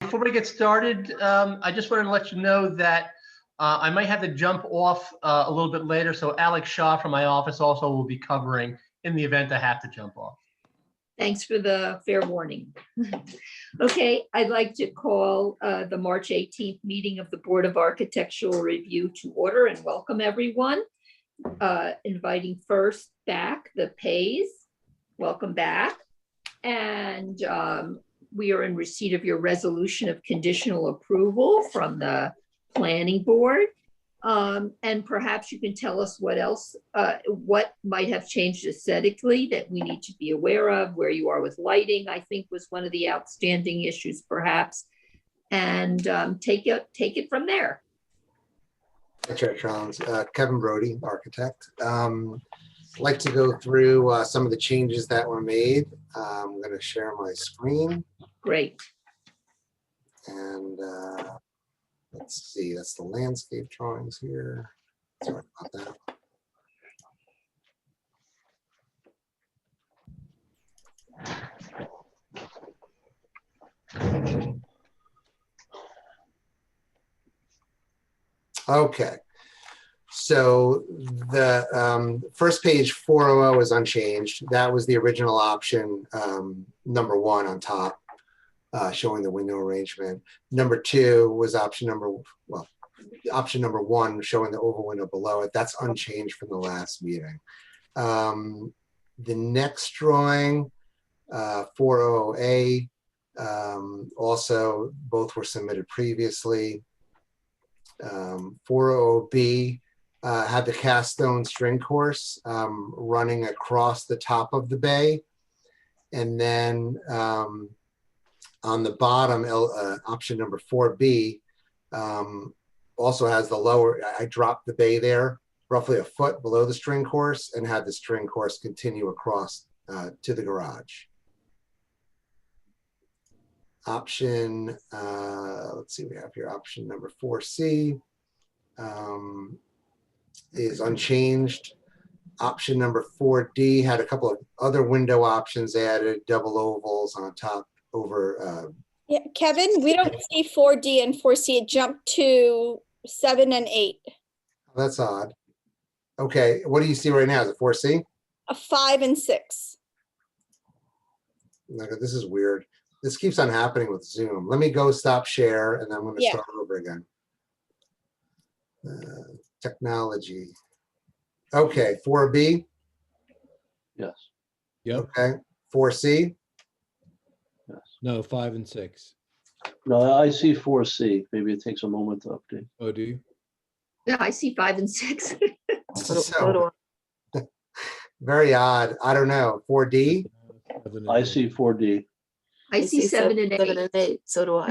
Before we get started, I just wanted to let you know that I might have to jump off a little bit later. So Alex Shaw from my office also will be covering in the event I have to jump off. Thanks for the fair warning. Okay, I'd like to call the March 18th meeting of the Board of Architectural Review to order and welcome everyone. Inviting first back the Pays. Welcome back. And we are in receipt of your resolution of conditional approval from the Planning Board. And perhaps you can tell us what else, what might have changed aesthetically that we need to be aware of, where you are with lighting, I think was one of the outstanding issues perhaps, and take it from there. That's right, Charles. Kevin Brody, architect. Like to go through some of the changes that were made. I'm going to share my screen. Great. And let's see, that's the landscape drawings here. Sorry about that. Okay. So the first page 400 is unchanged. That was the original option, number 1 on top, showing the window arrangement. Number 2 was option number 1, showing the oval window below it. That's unchanged from the last meeting. The next drawing, 400A, also both were submitted previously. 400B had the cast stone string course running across the top of the bay. And then on the bottom, option number 4B also has the lower, I dropped the bay there roughly a foot below the string course and had the string course continue across to the garage. Option, let's see, we have here option number 4C is unchanged. Option number 4D had a couple of other window options added, double ovals on top over. Yeah, Kevin, we don't see 4D and 4C. It jumped to 7 and 8. That's odd. Okay, what do you see right now? Is it 4C? A 5 and 6. Okay, this is weird. This keeps on happening with Zoom. Let me go stop share and then I'm going to start over again. Technology. Okay, 4B. Yes. Yep. Okay, 4C. Yes. No, 5 and 6. No, I see 4C. Maybe it takes a moment to update. Oh, do you? Yeah, I see 5 and 6. So, very odd. I don't know. 4D. 7 and I 8. see 4D. I see 7 and 8. 7 and 8. So do I.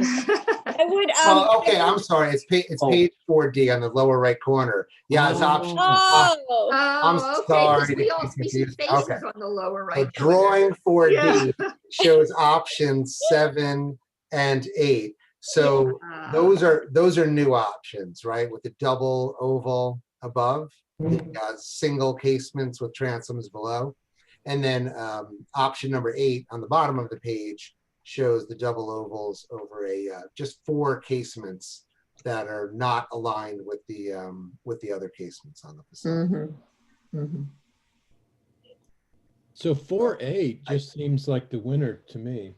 I would. Oh, okay. I'm sorry. It's page 4D on the lower right corner. Yeah, it's option. Oh, I'm Oh, okay, sorry 'cause we to all keep we see confused. faces Okay. on the lower So right. drawing 4D Yeah. shows options 7 and 8. So those are new options, right? With the double oval above, the single casements with transoms below. And then option number 8 on the bottom of the page shows the double ovals over a just 4 casements that are not aligned with the other casements on the facade. Mm-hmm. Mm-hmm. So 4A just seems like the winner to me.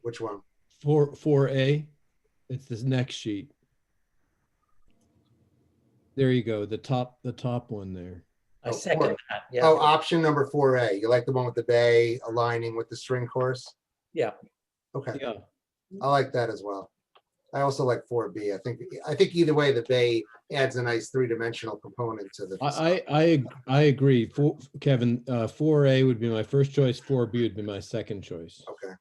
Which one? 4A. It's this next sheet. There you go. The top one there. I Oh, second four. that. Yeah. Oh, option number 4A. You like the one with the bay aligning with the string course? Yeah. Okay, Yeah. I like that as well. I also like 4B. I think either way, the bay adds a nice 3-dimensional component to the facade. I agree. Kevin, 4A would be my first choice. 4B would be my second choice. Okay.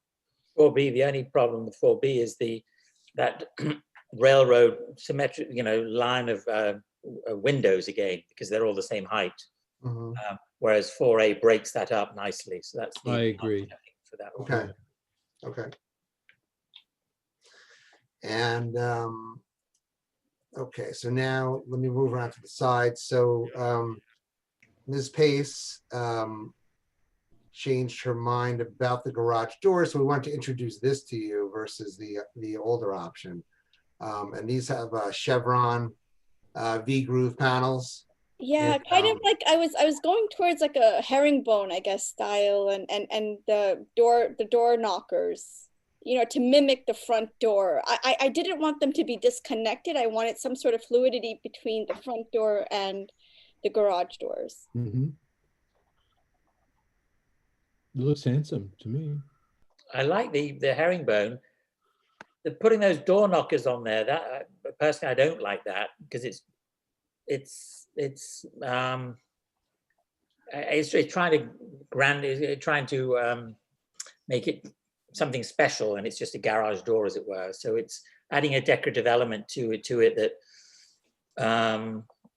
4B, the only problem with 4B is that railroad symmetric, line of windows again, because they're all the same height. Mhm. Whereas 4A breaks that up nicely. So that's the I agree. I think, for that one. Okay. Okay. And okay, so now let me move around to the side. So Ms. Pace changed her mind about the garage door, so we wanted to introduce this to you versus the older option. And these have chevron V-groove panels. Yeah, And, kind of like I was going towards like a herringbone, I guess, style, and the door knockers, you know, to mimic the front door. I didn't want them to be disconnected. I wanted some sort of fluidity between the front door and the garage doors. Mhm. It looks handsome to me. I like the herringbone. Putting those door knockers on there, that personally I don't like that, because it's trying to make it something special, and it's just a garage door, as it were. So it's adding a decorative element to it that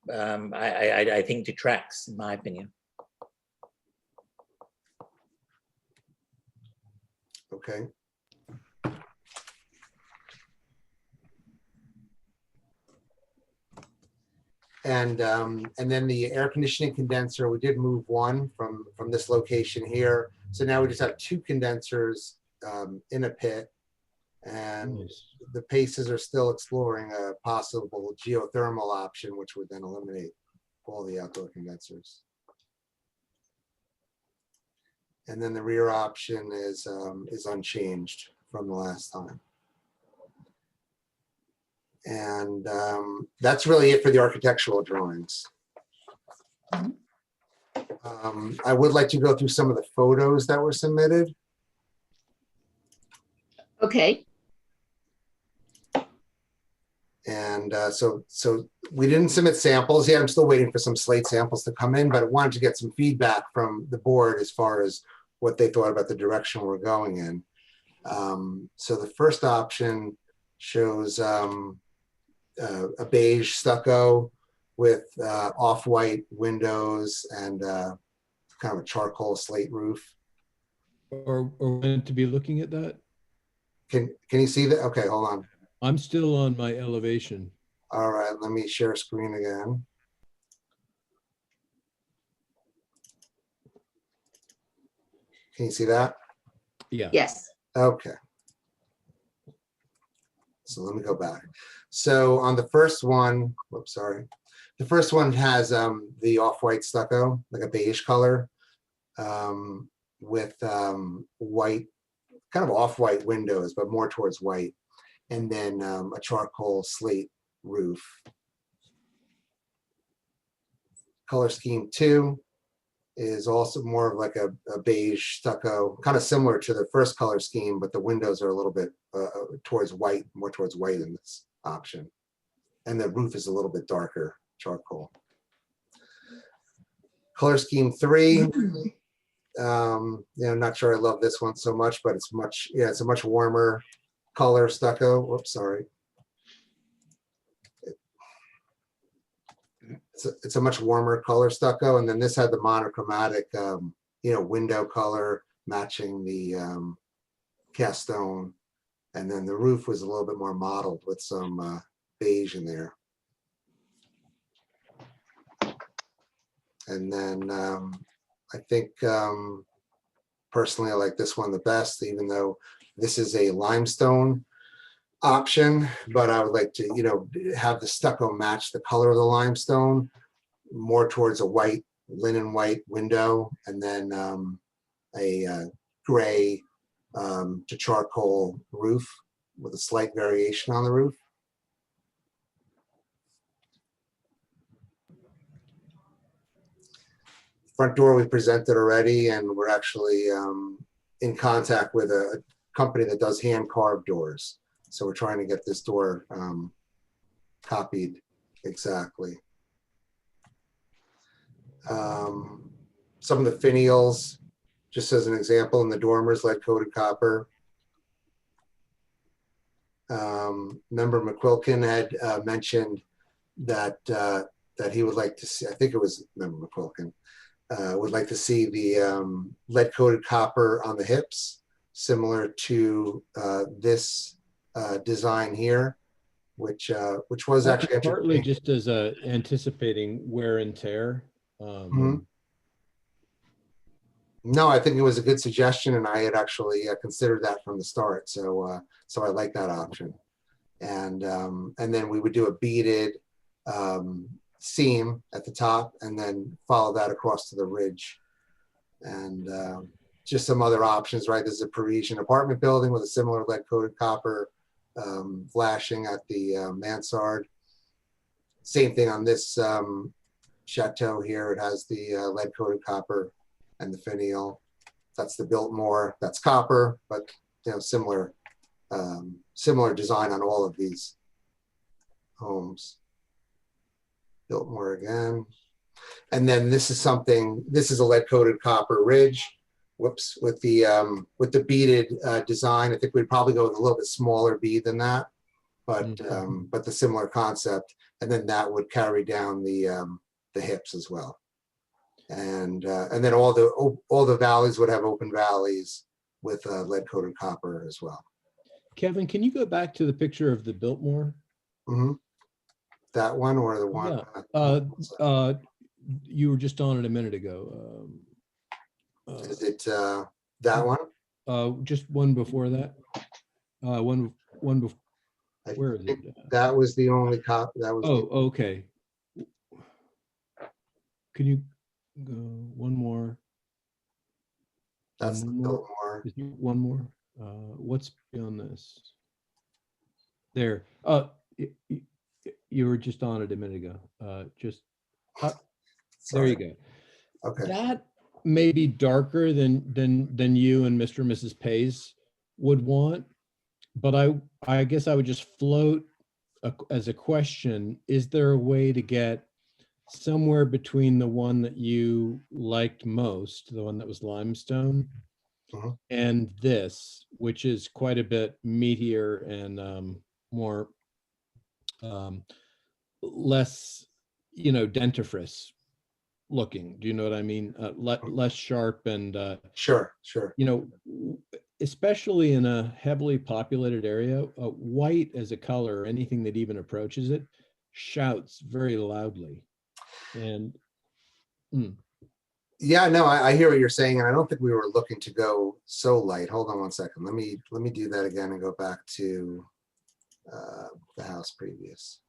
I think detracts, in my opinion. Okay. And then the air conditioning condenser, we did move one from this location here. So now we just have two condensers in a pit. And Nice. the Paces are still exploring a possible geothermal option, which would then eliminate all the outdoor condensers. And then the rear option is unchanged from the last time. And that's really it for the architectural drawings. I would like to go through some of the photos that were submitted. Okay, And so we didn't submit samples yet. I'm still waiting for some slate samples to come in, but I wanted to get some feedback from the board as far as what they thought about the direction we're going in. So the first option shows a beige stucco with off-white windows and kind of a charcoal slate roof. Or when to be looking at that? Can you see that? Okay, hold on. I'm still on my elevation. All right, let me share screen again. Can you see that? Yeah. yes. Okay. So let me go back. So on the first one, whoops, sorry. The first one has the off-white stucco, like a beige color, with white, kind of off-white windows, but more towards white. And then a charcoal slate roof. Color scheme 2 is also more of like a beige stucco, kind of similar to the first color scheme, but the windows are a little bit towards white, more towards white in this option. And the roof is a little bit darker charcoal. Color scheme 3, not sure I love this one so much, but it's a much warmer color stucco. Whoops, sorry. It's a much warmer color stucco, and then this had the monochromatic, window color matching the cast stone, and then the roof was a little bit more mottled with some beige in there. And then I think personally I like this one the best, even though this is a limestone option, but I would like to, have the stucco match the color of the limestone, more towards a white, linen white window, and then a gray to charcoal roof with a slight variation on the roof. Front door we presented already, and we're actually in contact with a company that does hand carved doors. So we're trying to get this door copied exactly. Some of the finials, just as an example, in the dormers, lead coated copper. Member McQuilkin had mentioned that he would like to see, I think it was Member McQuilkin, would like to see the lead coated copper on the hips, similar to this design here, which was actually partly just as anticipating wear and tear. No, I think it was a good suggestion, and I had actually considered that from the start. So I like that option. And then we would do a beaded seam at the top, and then follow that across to the ridge. And just some other options, right? This is a Parisian apartment building with a similar lead-coated copper flashing at the mansard. Same thing on this chateau here. It has the lead-coated copper and the finial. That's the Biltmore. That's copper, but similar design on all of these homes. Biltmore again. And then this is a lead-coated copper ridge. Whoops, with the beaded design. I think we'd probably go with a little bit smaller bead than that, but the similar concept. And then that would carry down the hips as well. And then all the valleys would have open valleys with lead-coated copper as well. Kevin, can you go back to the picture of the Biltmore? Mm-hmm. That one or the one? Yeah. You were just on it a minute ago. Is it that one? Just one before that. One before. I Where is it? think that was the only cop. That was. Oh, okay. Can you go one more? That's the One more? Biltmore. Is there one more? What's beyond this? There. You were just on it a minute ago. There you go. Okay. That may be darker than you and Mr. and Mrs. Pays would want, but I guess I would just float as a question, is there a way to get somewhere between the one that you liked most, the one that was limestone, and this, which is quite a bit meatier and more less, dentifrice looking. Do you know what I mean? Less sharp and Sure. especially in a heavily populated area, white as a color, or anything that even approaches it, shouts very loudly. And yeah, no, I hear what you're saying, and I don't think we were looking to go so light. Hold on one second. Let me do that again and go back to the house previous.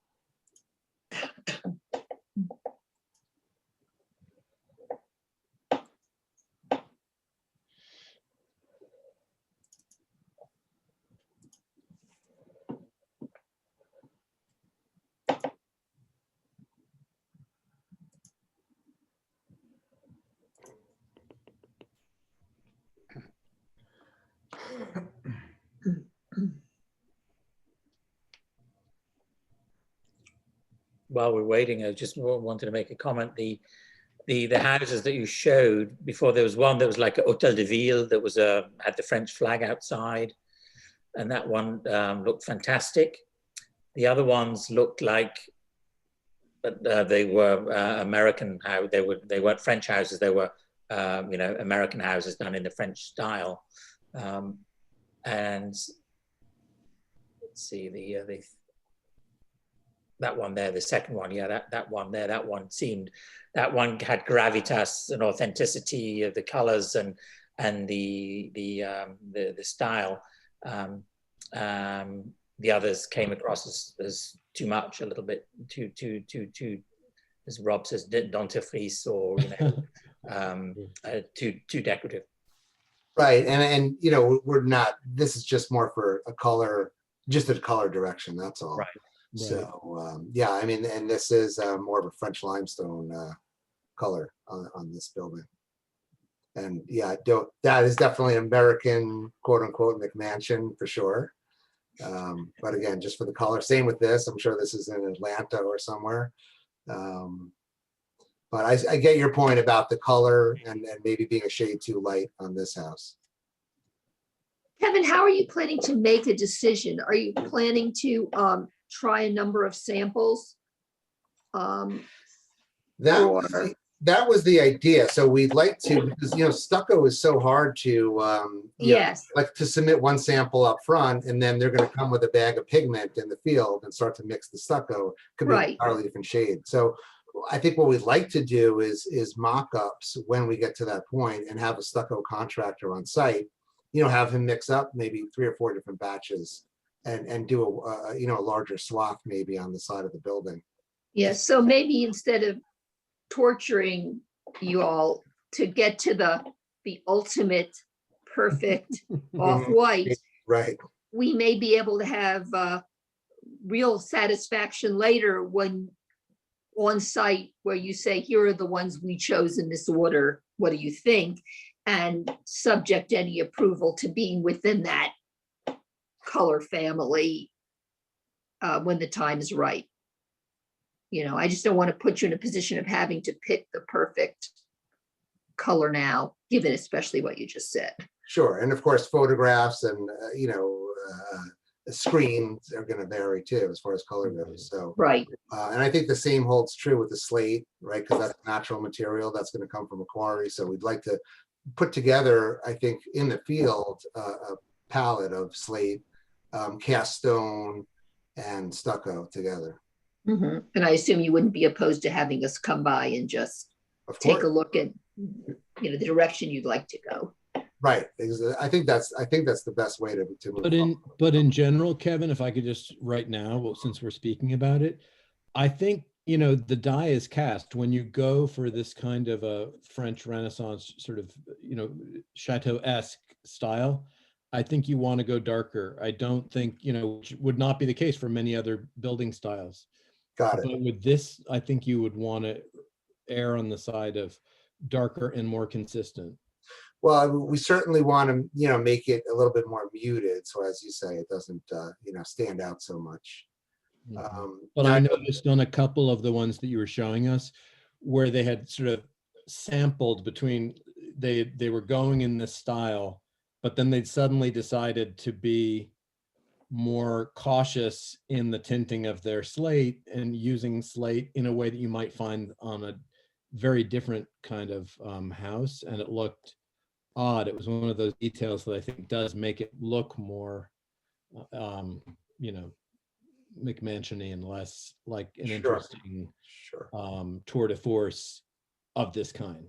While we're waiting, I just wanted to make a comment. The houses that you showed before, there was one that was like a Hotel de Ville that was had the French flag outside, and that one looked fantastic. The other ones looked like, but they were American. How they weren't French houses. They were American houses done in the French style. And let's see that one there, the second one, yeah, that one there, that one had gravitas and authenticity of the colors and the style. The others came across as too much, a little bit too, as Rob says, dentifrice, or too decorative. Right, and we're not. This is just more for a color, just a color direction. That's all. Right. So yeah, I mean, and this is more of a French limestone color on this building. And yeah, that is definitely American, quote unquote, McMansion for sure. But again, just for the color. Same with this. I'm sure this is in Atlanta or somewhere. But I get your point about the color and maybe being a shade too light on this house. Kevin, how are you planning to make a decision? Are you planning to try a number of samples? That was the idea. So we'd like to, because stucco is so hard to yes, like to submit one sample up front, and then they're going to come with a bag of pigment in the field and start to mix the stucco. Could be right. an entirely different shade. So I think what we'd like to do is mock-ups when we get to that point and have a stucco contractor on site, have him mix up maybe 3 or 4 different batches and do a larger swath maybe on the side of the building. Yeah, so maybe instead of torturing you all to get to the ultimate perfect off-white, Right. we may be able to have real satisfaction later when on site where you say, here are the ones we chose in this order. What do you think? And subject any approval to being within that color family when the time is right. I just don't want to put you in a position of having to pick the perfect color now, given especially what you just said. Sure. And of course, photographs and, screens are going to vary too, as far as color goes. So, Right. And I think the same holds true with the slate, right? Because that's natural material that's going to come from a quarry. So we'd like to put together, I think, in the field, a palette of slate, cast stone, and stucco together. Mhm. And I assume you wouldn't be opposed to having us come by and just Of take a course, look at, the direction you'd like to go. right? I think that's the best way to move. But in general, Kevin, if I could just right now, well, since we're speaking about it, I think, the die is cast when you go for this kind of a French Renaissance sort of, chateau-esque style. I think you want to go darker. I don't think, which would not be the case for many other building styles. Got it. But with this, I think you would want to err on the side of darker and more consistent. Well, we certainly want to, make it a little bit more muted. So as you say, it doesn't, stand out so much. But now I noticed on a couple of the ones that you were showing us where they had sort of sampled between, they were going in this style, but then they'd suddenly decided to be more cautious in the tinting of their slate and using slate in a way that you might find on a very different kind of house. And it looked odd. It was one of those details that I think does make it look more, McMansion-y and less like an Sure. interesting Sure. tour de force of this kind.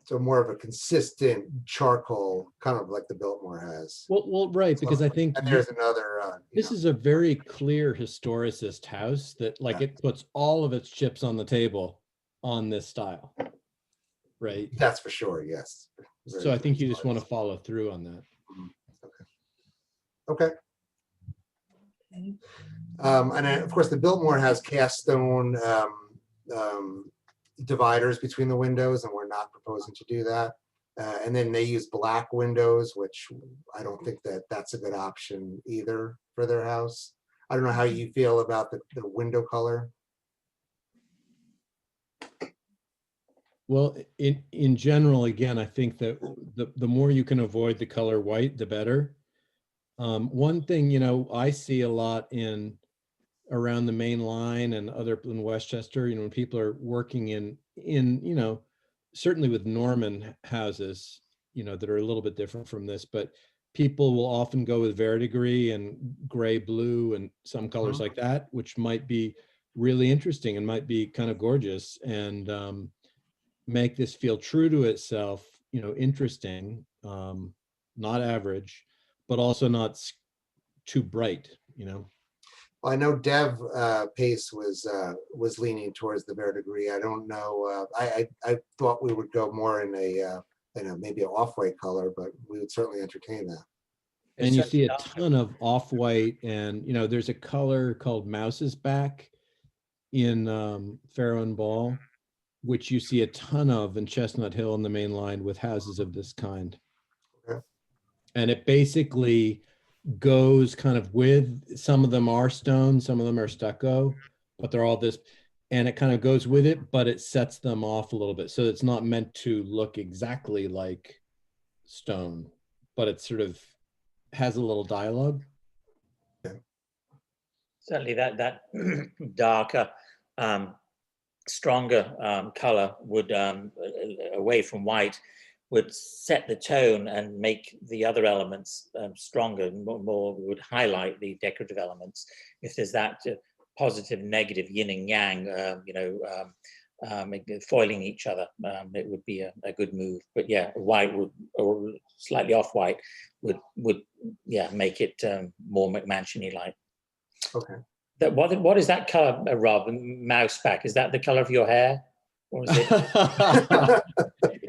So more of a consistent charcoal, kind of like the Biltmore has. Well, right, because I think And there's another. this is a very clear historicist house that it puts all of its chips on the table on this style. Right. That's for sure. Yes. So I think you just want to follow through on that. Okay. And then, of course, the Biltmore has cast stone dividers between the windows, and we're not proposing to do that. And then they use black windows, which I don't think that's a good option either for their house. I don't know how you feel about the window color. Well, in general, again, I think that the more you can avoid the color white, the better. One thing, I see a lot around the main line and other in Westchester, when people are working in certainly with Norman houses, that are a little bit different from this, but people will often go with verdigris and gray blue and some colors like that, which might be really interesting and might be kind of gorgeous and make this feel true to itself, interesting, not average, but also not too bright, Well, I know Dev Pace was leaning towards the verdigris. I don't know. I thought we would go more in a maybe an off-white color, but we would certainly entertain that. And you see a ton of off-white, and there's a color called Mouse's Back in Farrow and Ball, which you see a ton of in Chestnut Hill on the main line with houses of this kind. Okay. And it basically goes kind of with, some of them are stone, some of them are stucco, but they're all this, and it kind of goes with it, but it sets them off a little bit. So it's not meant to look exactly like stone, but it sort of has a little dialogue. Certainly that darker, stronger color would, away from white, would set the tone and make the other elements stronger, more would highlight the decorative elements. If there's that positive, negative, yin and yang, foiling each other. It would be a good move. But yeah, white would, or slightly off white would make it more McMansion-y like. Okay. What is that color, Rob? Mouse back. Is that the color of your hair? Or is it?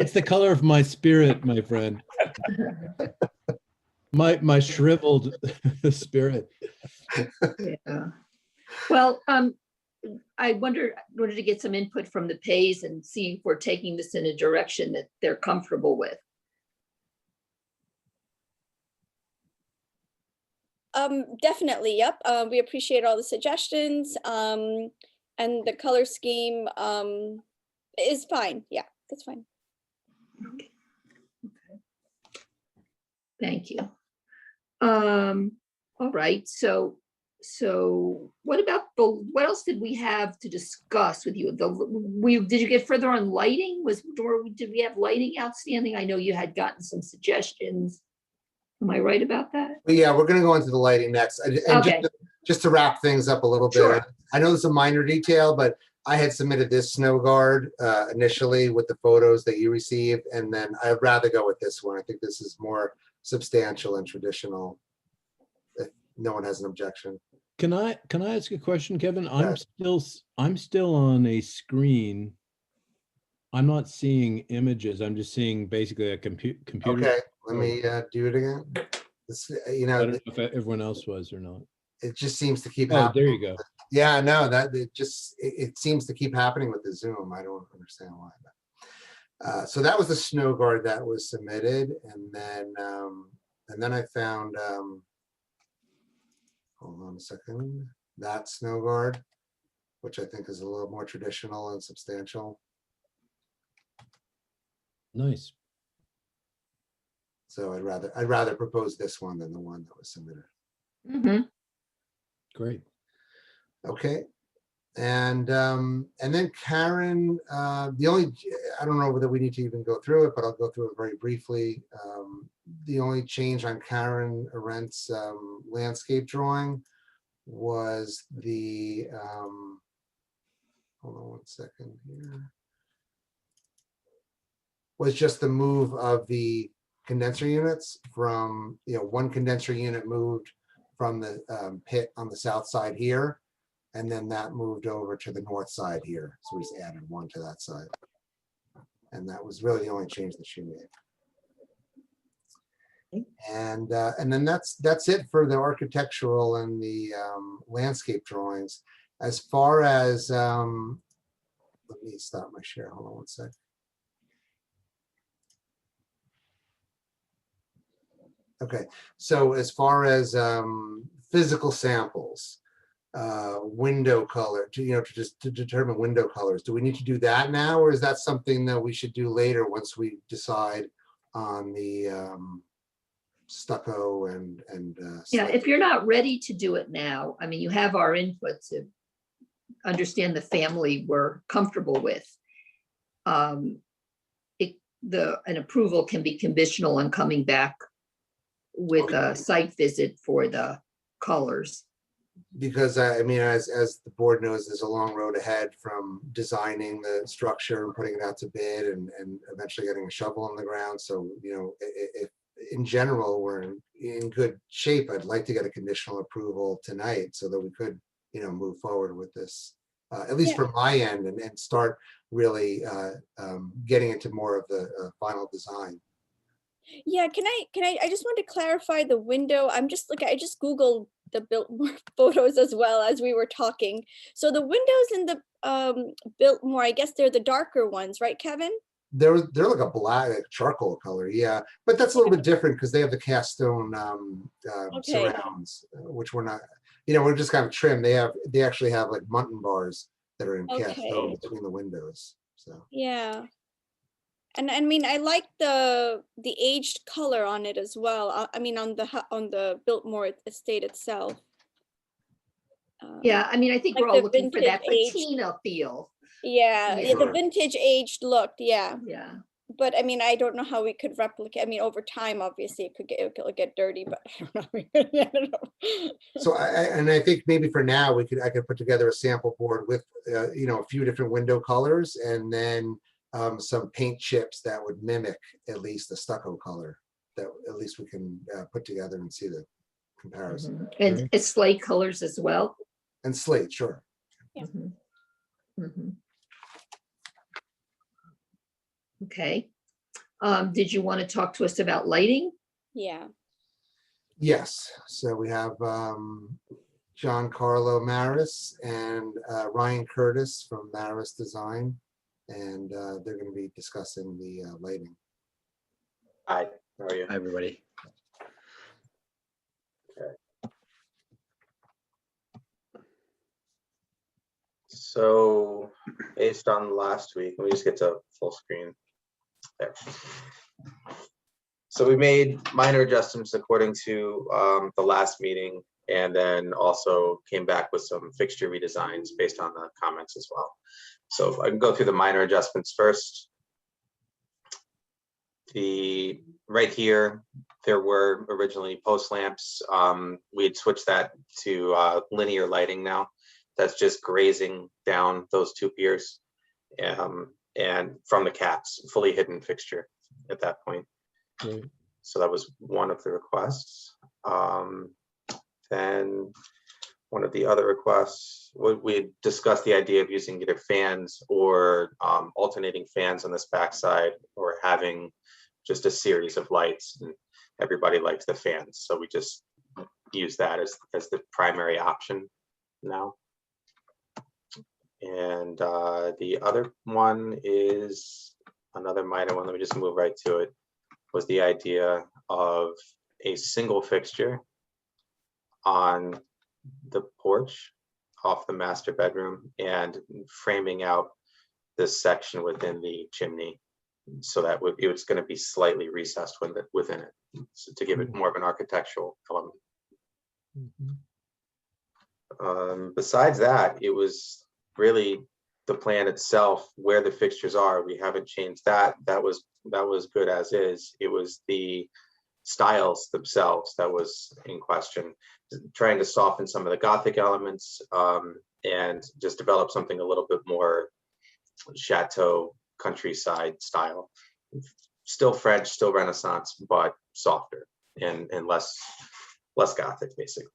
It's the color of my spirit, my friend. My shriveled spirit. Yeah. Well, I wanted to get some input from the Pays and see if we're taking this in a direction that they're comfortable with. Definitely, yep. We appreciate all the suggestions. And the color scheme is fine. Yeah, that's fine. Okay. Thank you. All right, so what about what else did we have to discuss with you? Did you get further on lighting? Did we have lighting outstanding? I know you had gotten some suggestions. Am I right about that? But yeah, we're gonna go into the lighting next. And Okay. just to wrap things up a little bit. Sure. I know it's a minor detail, but I had submitted this snow guard initially with the photos that you received, and then I'd rather go with this one. I think this is more substantial and traditional. If no one has an objection. Can I ask a question, Kevin? Yeah. I'm still on a screen. I'm not seeing images. I'm just seeing basically a computer. Okay, let me do it again. This, I don't know if everyone else was or not. it just seems to keep Oh, happening. there you go. Yeah, no, it seems to keep happening with the Zoom. I don't understand why. So that was the snow guard that was submitted, and then I found hold on a second, that snow guard, which I think is a little more traditional and substantial. Nice. So I'd rather propose this one than the one that was submitted. Mhm. Great. Okay. And then Karen, I don't know whether we need to even go through it, but I'll go through it very briefly. The only change on Karen Arendt's landscape drawing was the, hold on one second here, was just the move of the condenser units from, one condenser unit moved from the pit on the south side here. And then that moved over to the north side here. So we just added one to that side. And that was really the only change that she made. And then that's it for the architectural and the landscape drawings. As far as, let me stop my share. Hold on one sec. Okay, so as far as physical samples, window color to determine window colors, do we need to do that now, or is that something that we should do later once we decide on the stucco and Yeah, stuff? if you're not ready to do it now, I mean, you have our input to understand the family we're comfortable with. An approval can be conditional on coming back with a site visit for the colors. Because I mean, as the board knows, there's a long road ahead from designing the structure and putting it out to bid and eventually getting a shovel in the ground. So, if in general we're in good shape, I'd like to get a conditional approval tonight so that we could, move forward with this, at least from my end, and start really getting into more of the final design. Yeah, I just want to clarify the window. I just Googled the Biltmore photos as well as we were talking. So the windows in the Biltmore, I guess they're the darker ones, right, Kevin? They're like a black charcoal color, yeah, but that's a little bit different because they have the cast stone surrounds, which we're not, we're just kind of trim. They actually have like mutton bars that are in cast stone between the windows. So yeah. And I mean, I like the aged color on it as well. I mean, on the Biltmore estate itself. Yeah, I mean, I think like we're all the looking for that vintage aged- patina feel. Yeah, Yeah. the vintage aged look. Yeah, Yeah. but I mean, I don't know how we could replicate. I mean, over time, obviously, it could get dirty, but I don't know. I don't know. So I think maybe for now, I could put together a sample board with, a few different window colors and then some paint chips that would mimic at least the stucco color that at least we can put together and see the comparison. And it's slate colors as well. And slate, sure. Yeah. Mhm. Mhm. Okay. Did you want to talk to us about lighting? Yeah. Yes, so we have John Carlo Maris and Ryan Curtis from Maris Design, and they're going to be discussing the lighting. Hi, how are you? Hi, everybody. So based on last week, let me just get to full screen there. So we made minor adjustments according to the last meeting, and then also came back with some fixture redesigns based on the comments as well. So if I can go through the minor adjustments first. Right here, there were originally post lamps. We had switched that to linear lighting now. That's just grazing down those two piers, and from the caps, fully hidden fixture at that point. Right. So that was one of the requests. Then one of the other requests, we had discussed the idea of using either fans or alternating fans on this backside, or having just a series of lights, and everybody likes the fans. So we just use that as the primary option now. And the other one is another minor one. Let me just move right to it. Was the idea of a single fixture on the porch off the master bedroom and framing out this section within the chimney, so that it was going to be slightly recessed within it, so to give it more of an architectural element. Besides that, it was really the plan itself, where the fixtures are. We haven't changed that. That was good as is. It was the styles themselves that was in question, trying to soften some of the Gothic elements, and just develop something a little bit more chateau countryside style. Still French, still Renaissance, but softer and less Gothic, basically.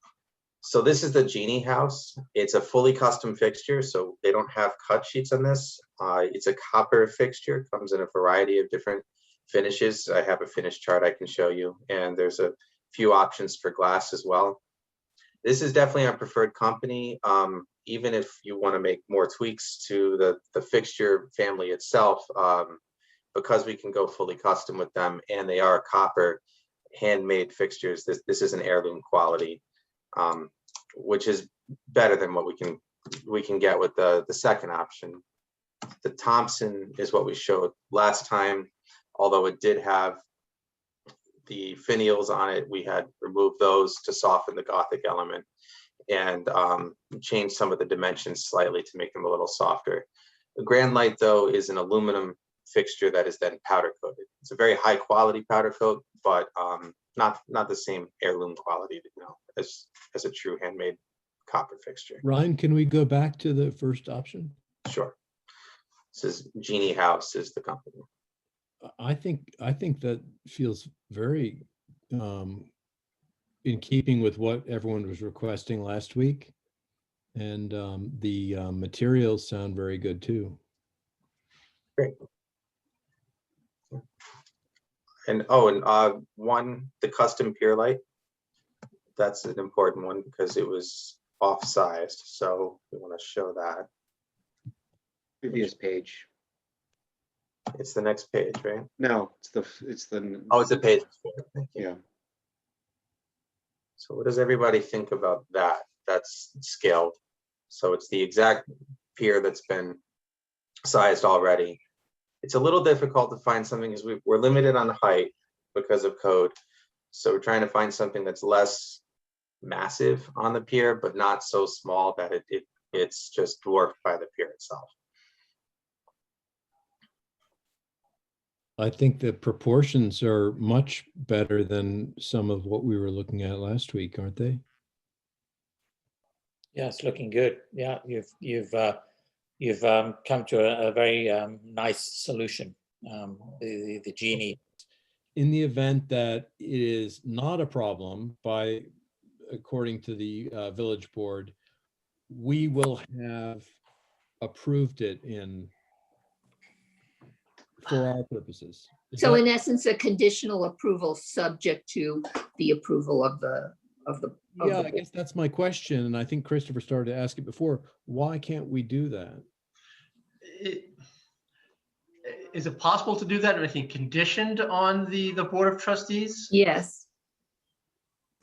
So this is the Genie house. It's a fully custom fixture, so they don't have cut sheets on this. It's a copper fixture, comes in a variety of different finishes. I have a finish chart I can show you, and there's a few options for glass as well. This is definitely our preferred company. Even if you want to make more tweaks to the fixture family itself, because we can go fully custom with them, and they are copper handmade fixtures. This is an heirloom quality, which is better than what we can get with the second option. The Thompson is what we showed last time, although it did have the finials on it. We had removed those to soften the Gothic element, and change some of the dimensions slightly to make them a little softer. The Grand Light, though, is an aluminum fixture that is then powder coated. It's a very high quality powder coat, but not the same heirloom quality, as a true handmade copper fixture. Ryan, can we go back to the first option? Sure. This is Genie House is the company. I think that feels very in keeping with what everyone was requesting last week. And the materials sound very good too. Great. And the custom pier light, that's an important one because it was off-sized. So we want to show that. Previous page. It's the next page, right? No, it's the Oh, it's a page before. Thank you. yeah. So what does everybody think about that? That's scaled. So it's the exact pier that's been sized already. It's a little difficult to find something because we're limited on height because of code. So we're trying to find something that's less massive on the pier, but not so small that it's just dwarfed by the pier itself. I think the proportions are much better than some of what we were looking at last week, aren't they? Yeah, it's looking good. Yeah, you've come to a very nice solution. The genie. In the event that it is not a problem according to the village board, we will have approved it for our purposes. Is So that- in essence, a conditional approval subject to the approval of the Yeah, I guess that's my question, and I think Christopher started to ask it before. Why can't we do that? Is it possible to do that, and I think conditioned on the Board of Trustees? Yes,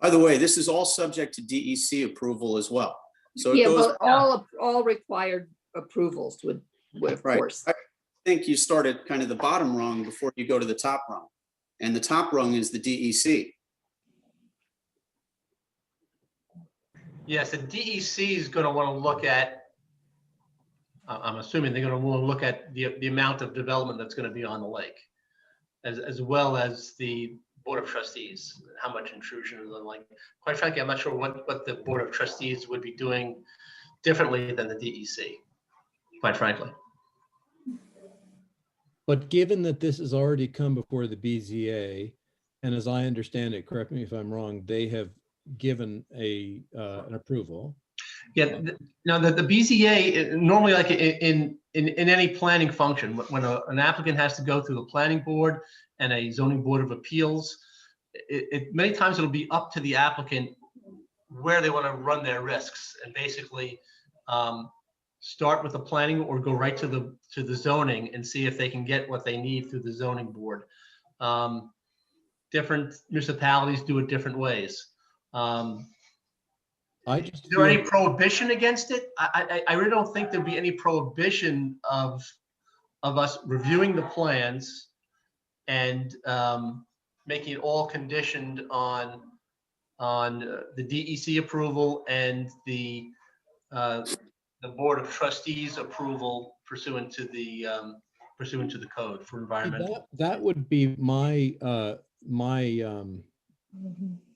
By the way, this is all subject to DEC approval as well. So it yeah, goes, but all required approvals would of Right. course. I think you started kind of the bottom rung before you go to the top rung. And the top rung is the DEC. Yes, the DEC is going to want to look at, I'm assuming they're going to want to look at the amount of development that's going to be on the lake, as well as the Board of Trustees, how much intrusion is on the lake. Quite frankly, I'm not sure what the Board of Trustees would be doing differently than the DEC, quite frankly. But given that this has already come before the BZA, and as I understand it, correct me if I'm wrong, they have given an approval. Yeah, now the BZA, normally like in any planning function, when an applicant has to go through the planning board and a zoning board of appeals, many times it'll be up to the applicant where they want to run their risks, and basically start with the planning or go right to the zoning and see if they can get what they need through the zoning board. Different municipalities do it different ways. Is there any prohibition against it? I really don't think there'd be any prohibition of us reviewing the plans and making it all conditioned on the DEC approval and the Board of Trustees approval pursuant to the code for environmental. That would be my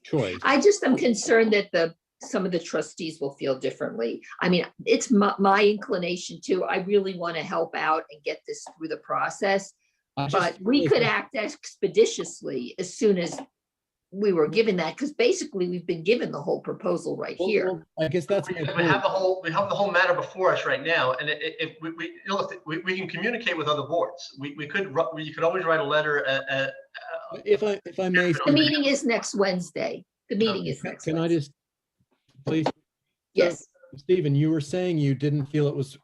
choice. I just am concerned that some of the trustees will feel differently. I mean, it's my inclination too. I really want to help out and get this through the process. But we could act expeditiously as soon as we were given that, because basically we've been given the whole proproposal right here. Well, I guess that's my We have point. the whole matter before us right now, and if we can communicate with other boards. You could always write a letter. If I may, The meeting is next Wednesday. The meeting is next can I Wednesday. just, please? Yes, Stephen, you were saying you didn't feel it was,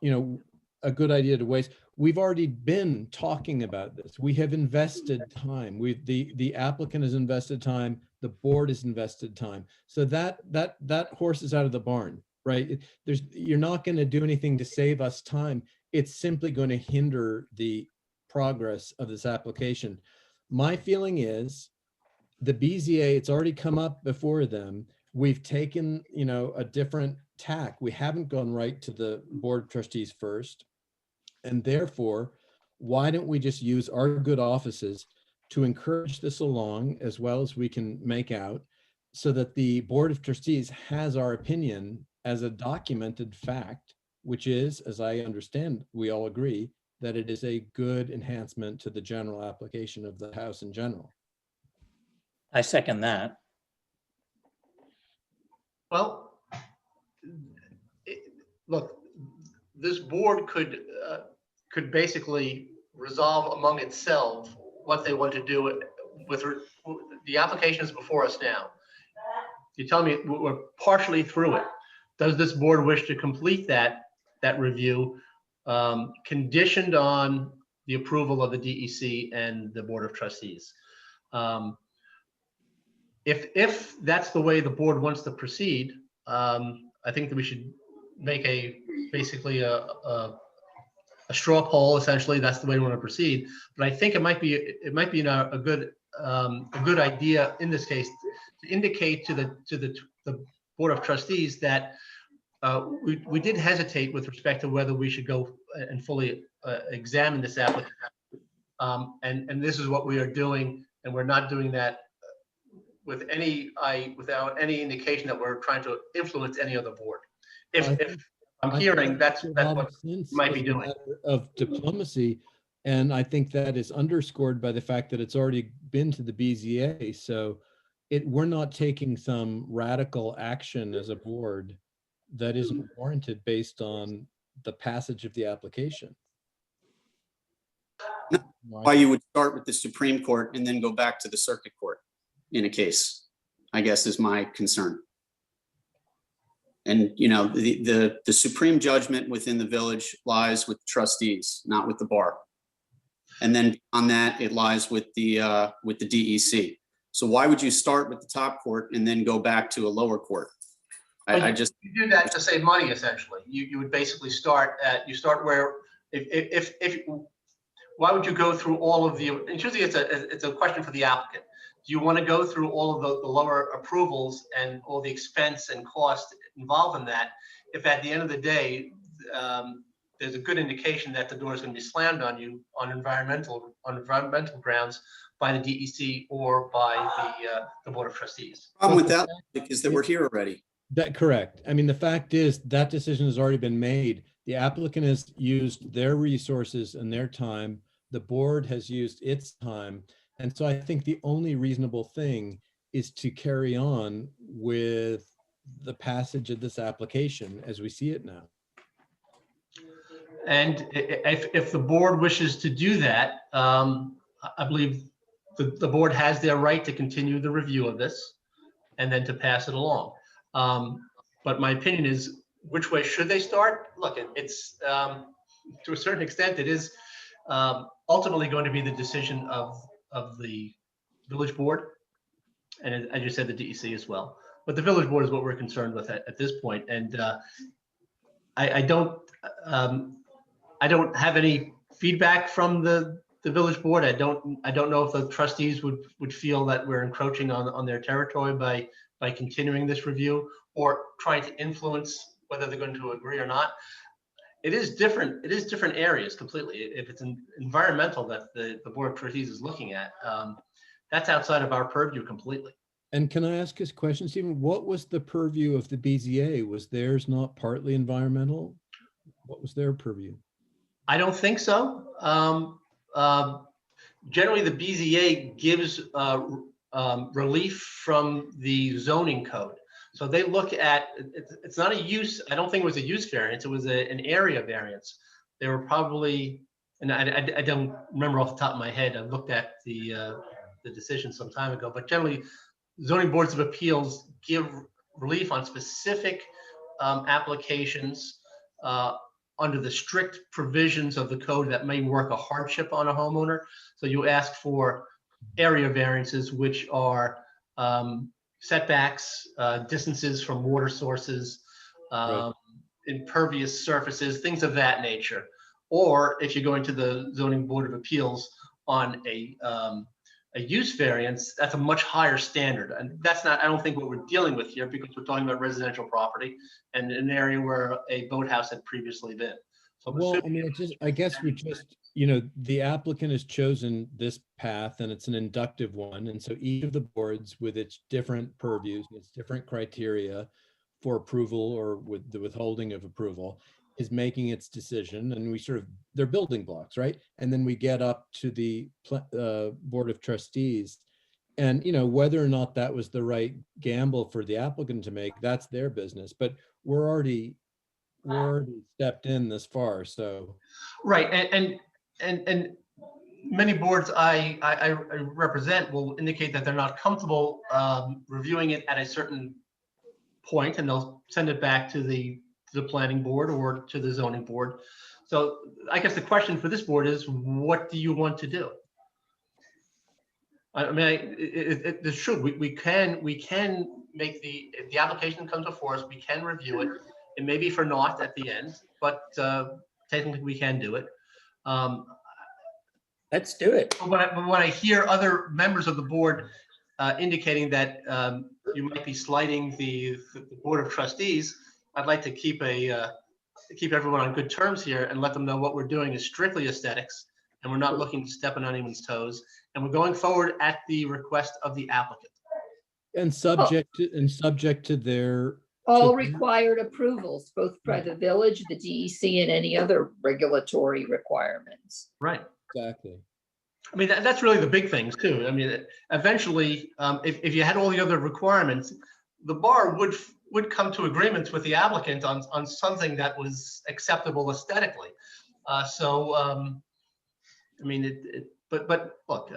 a good idea to waste. We've already been talking about this. We have invested time. The applicant has invested time. The board has invested time. So that horse is out of the barn, right? You're not going to do anything to save us time. It's simply going to hinder the progress of this application. My feeling is the BZA, it's already come up before them. We've taken, a different tack. We haven't gone right to the Board of Trustees first. And therefore, why don't we just use our good offices to encourage this along as well as we can make out, so that the Board of Trustees has our opinion as a documented fact, which is, as I understand, we all agree that it is a good enhancement to the general application of the house in general. I second that. Well, look, this board could basically resolve among itself what they want to do with the applications before us now. You tell me we're partially through it. Does this board wish to complete that review conditioned on the approval of the DEC and the Board of Trustees? If that's the way the board wants to proceed, I think that we should make basically a straw poll. Essentially, that's the way we want to proceed. But I think it might be a good idea in this case to indicate to the Board of Trustees that we did hesitate with respect to whether we should go and fully examine this And this is what we are doing, and we're not doing that without any indication that we're trying to influence any other board. If I'm I hearing, think that's a lot what of sense you might be as a doing. matter of diplomacy. And I think that is underscored by the fact that it's already been to the BZA. So we're not taking some radical action as a board that isn't warranted based on the passage of the application. Why you would start with the Supreme Court and then go back to the Circuit Court in a case, I guess is my concern. And, you know, the supreme judgment within the village lies with trustees, not with the bar. And then on that, it lies with the DEC. So why would you start with the top court and then go back to a lower court? I just. You do that to save money, essentially. You would basically start where, why would you go through all of the, and usually it's a question for the applicant. Do you want to go through all of the lower approvals and all the expense and cost involved in that, if at the end of the day, there's a good indication that the door is going to be slammed on you on environmental grounds by the DEC or by the Board of Trustees? Problem with that is that we're here already. That correct. I mean, the fact is that decision has already been made. The applicant has used their resources and their time. The board has used its time. And so I think the only reasonable thing is to carry on with the passage of this application as we see it now. And if the board wishes to do that, I believe the board has their right to continue the review of this and then to pass it along. But my opinion is, which way should they start? Look, it's to a certain extent, it is ultimately going to be the decision of the village board, and as you said, the DEC as well. But the village board is what we're concerned with at this point. And I don't have any feedback from the village board. I don't know if the trustees would feel that we're encroaching on their territory by continuing this review or trying to influence whether they're going to agree or not. It is different. It is different areas completely. If it's an environmental that the Board of Trustees is looking at, that's outside of our purview completely. And can I ask this question, Stephen? What was the purview of the BZA? Was theirs not partly environmental? What was their purview? I don't think so. Generally, the BZA gives relief from the zoning code. So they look at, it's not a use, I don't think it was a use variance, it was an area variance. They were probably, and I don't remember off the top of my head, I looked at the decision some time ago, but generally zoning boards of appeals give relief on specific applications under the strict provisions of the code that may work a hardship on a homeowner. So you ask for area variances, which are setbacks, distances from water sources, Right. impervious surfaces, things of that nature. Or if you're going to the zoning board of appeals on a use variance, that's a much higher standard. And that's not, I don't think what we're dealing with here, because we're talking about residential property and an area where a boathouse had previously been. So I'm Well, I assuming- mean, I guess we just, the applicant has chosen this path and it's an inductive one. And so each of the boards with its different purviews, its different criteria for approval or with the withholding of approval is making its decision. And we they're building blocks, right? And then we get up to the Board of Trustees. And, whether or not that was the right gamble for the applicant to make, that's their business. But we're already stepped in this far, so. Right, and many boards I represent will indicate that they're not comfortable reviewing it at a certain point, and they'll send it back to the planning board or to the zoning board. So I guess the question for this board is, what do you want to do? I mean, it's true. We can make if the application comes before us, we can review it. It may be for naught at the end, but technically we can do it. Let's do it. But when I hear other members of the board indicating that you might be slighting the Board of Trustees, I'd like to keep everyone on good terms here and let them know what we're doing is strictly aesthetics, and we're not looking to step on anyone's toes. And we're going forward at the request of the applicant. And subject to their, All So- required approvals, both by the village, the DEC, and any other regulatory requirements. Right. exactly. I mean, that's really the big things too. I mean, eventually, if you had all the other requirements, the bar would come to agreements with the applicant on something that was acceptable aesthetically. I mean, but look,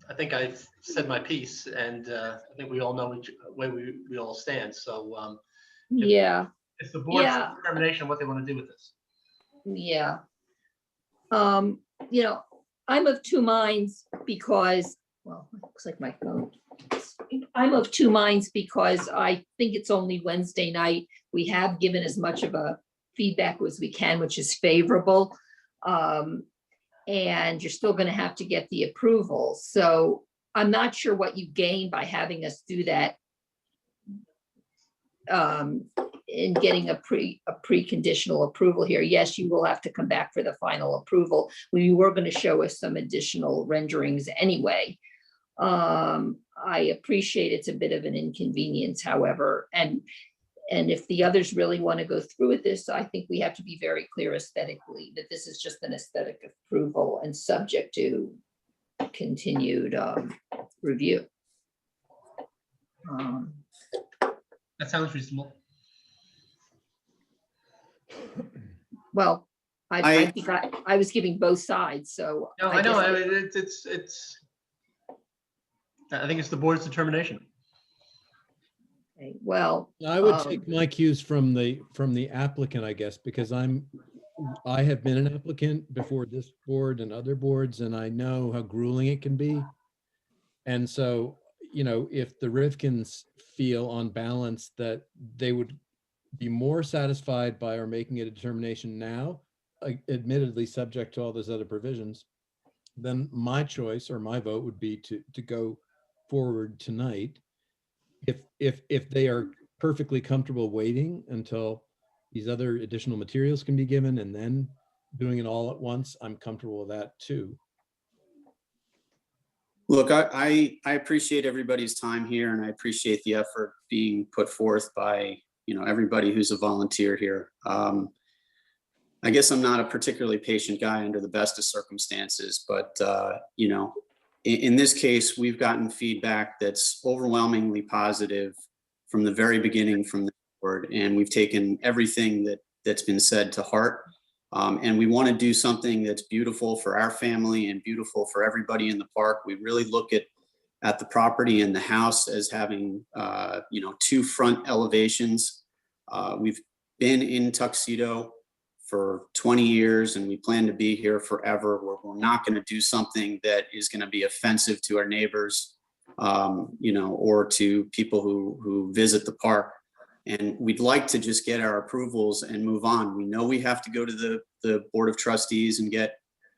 I think I've said my piece, and I think we all know where we all stand. So Yeah, it's the board's Yeah. determination what they want to do with this. yeah. You know, I'm of two minds because, well, it looks like my phone. I'm of two minds because I think it's only Wednesday night. We have given as much of a feedback as we can, which is favorable. And you're still gonna have to get the approval. So I'm not sure what you gain by having us do that. In getting a preconditional approval here. Yes, you will have to come back for the final approval. We were gonna show us some additional renderings anyway. I appreciate it's a bit of an inconvenience, however, and if the others really want to go through with this, I think we have to be very clear aesthetically that this is just an aesthetic approval and subject to continued review. That sounds reasonable. Well, I I- think I was giving both sides, so. No, I know. guess- I mean, I think it's the board's determination. Okay, well, I would take my cues from the applicant, I guess, because I have been an applicant before this board and other boards, and I know how grueling it can be. And so, you know, if the Rivkins feel on balance that they would be more satisfied by our making a determination now, admittedly subject to all those other provisions, then my choice or my vote would be to go forward tonight. If they are perfectly comfortable waiting until these other additional materials can be given and then doing it all at once, I'm comfortable with that too. Look, I appreciate everybody's time here and I appreciate the effort being put forth by, you know, everybody who's a volunteer here. I guess I'm not a particularly patient guy under the best of circumstances, but, you know, in this case, we've gotten feedback that's overwhelmingly positive from the very beginning from the board, and we've taken everything that's been said to heart. And we want to do something that's beautiful for our family and beautiful for everybody in the park. We really look at the property and the house as having, you know, two front elevations. We've been in Tuxedo for 20 years and we plan to be here forever. We're not going to do something that is going to be offensive to our neighbors, you know, or to people who visit the park. And we'd like to just get our approvals and move on. We know we have to go to the Board of Trustees and get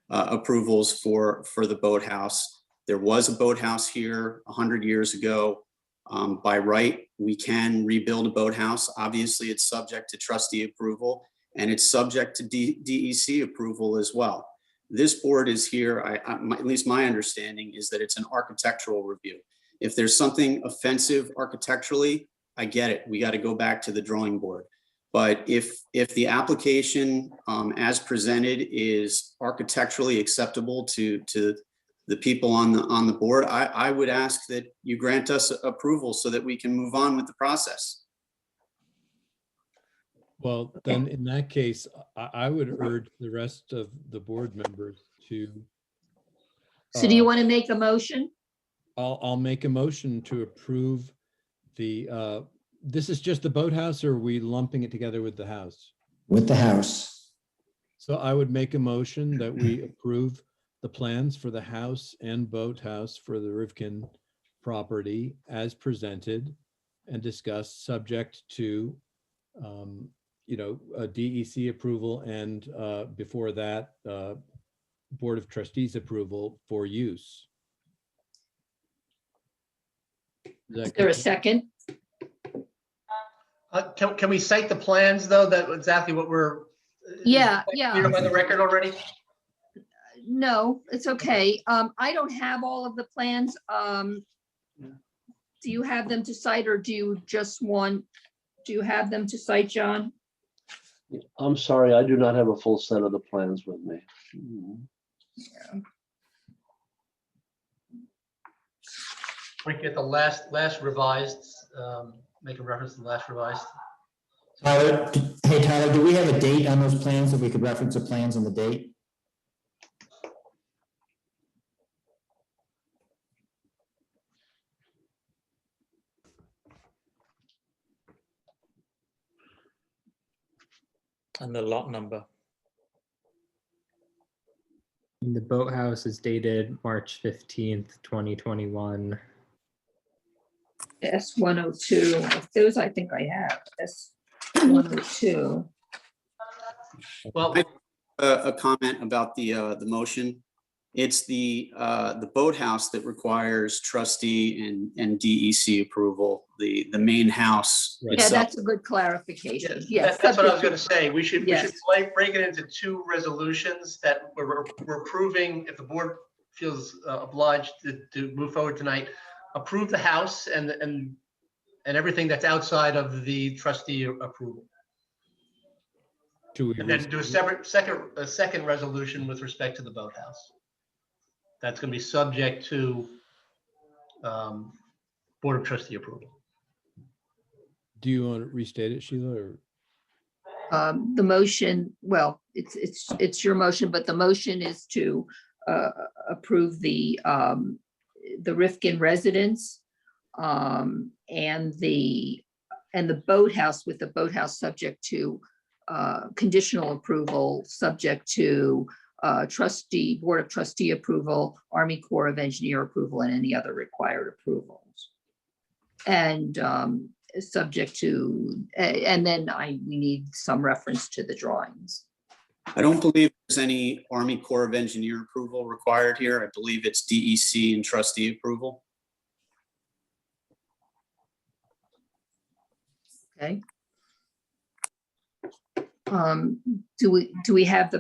approvals for the boathouse. There was a boathouse here 100 years ago. By right, we can rebuild a boathouse. Obviously, it's subject to trustee approval and it's subject to DEC approval as well. This board is here, at least my understanding is that it's an architectural review. If there's something offensive architecturally, I get it. We got to go back to the drawing board. But if the application as presented is architecturally acceptable to the people on the board, I would ask that you grant us approval so that we can move on with the process. Well, then in that case, I would urge the rest of the board members to. so do you want to make a motion? I'll make a motion to approve the, this is just the boathouse, or are we lumping it together with the house? With the house. So I would make a motion that we approve the plans for the house and boathouse for the Rivkin property as presented and discussed, subject to, you know, a DEC approval and before that, Board of Trustees approval for use. Is there a second? Can we cite the plans though? That exactly what we're. Yeah, is that yeah. clear by the record already? No, it's okay. I don't have all of the plans. Do you have them to cite or do you just want, do you have them to cite, John? I'm sorry, I do not have a full set of the plans with me. We get the last revised, make a reference to the last revised. Tyler, hey Tyler, do we have a date on those plans that we could reference the plans on the date? And the lot number. The boathouse is dated March 15th, 2021. S102, those I think I have, S102. Well, A comment about the motion. It's the boathouse that requires trustee and DEC approval. The main house Yeah, itself. that's a good clarification. Yes. that's what I was subject gonna say. We should Yes. break it into two resolutions that we're approving, if the board feels obliged to move forward tonight. Approve the house and everything that's outside of the trustee approval. Do we And then do a second resolution with respect to the boathouse. That's gonna be subject to Board of Trustee approval. Do you want to restate it, Sheila, or? The motion, well, it's your motion, but the motion is to approve the Rifkin residence and the boathouse, with the boathouse subject to conditional approval, subject to Board of Trustee approval, Army Corps of Engineer approval, and any other required approvals. And subject to, and then we need some reference to the drawings. I don't believe there's any Army Corps of Engineer approval required here. I believe it's DEC and trustee approval. Okay. Do we have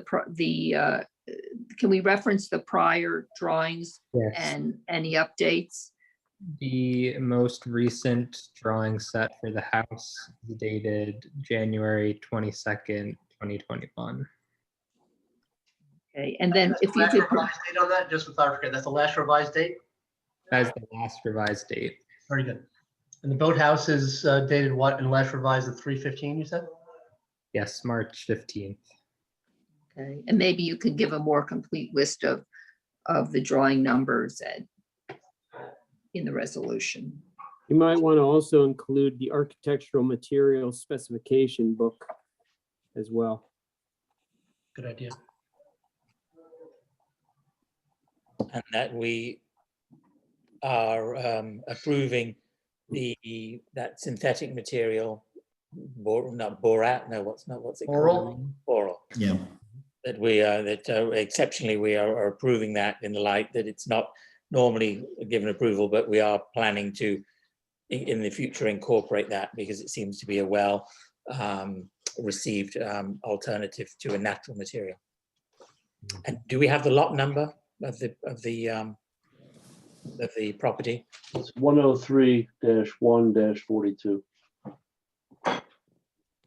can we reference the prior drawings Yes. and any updates? The most recent drawing set for the house is dated January 22nd, 2021. Okay, and then That's if the you last could, revised date on that, just for clarification, that's the last revised date? That is the last revised date. Very good. And the boathouse is dated what, and last revised at 3/15, you said? Yes, March 15th. okay, and maybe you could give a more complete list of the drawing numbers in the resolution. You might want to also include the architectural material specification book as well. Good idea. And that we are approving that synthetic material, not borat, no, what's it called? Boral. Yeah. That we are, exceptionally, we are approving that in the light that it's not normally given approval, but we are planning to, in the future, incorporate that because it seems to be a well received alternative to a natural material. And do we have the lot number of the property? It's 103-1-42.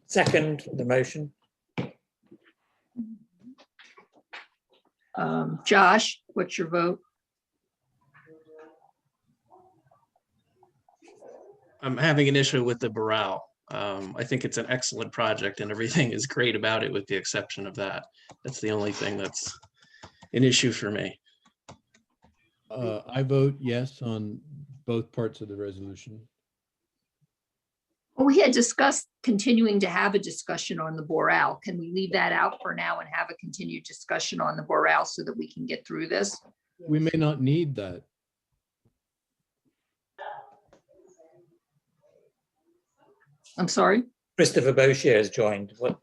Second, the motion. Josh, what's your vote? I'm having an issue with the Burrell. I think it's an excellent project and everything is great about it with the exception of that. That's the only thing that's an issue for me. I vote yes on both parts of the resolution. Well, we had discussed continuing to have a discussion on the Boral. Can we leave that out for now and have a continued discussion on the Boral so that we can get through this? We may not need that. I'm sorry? Christopher Boshier has joined. What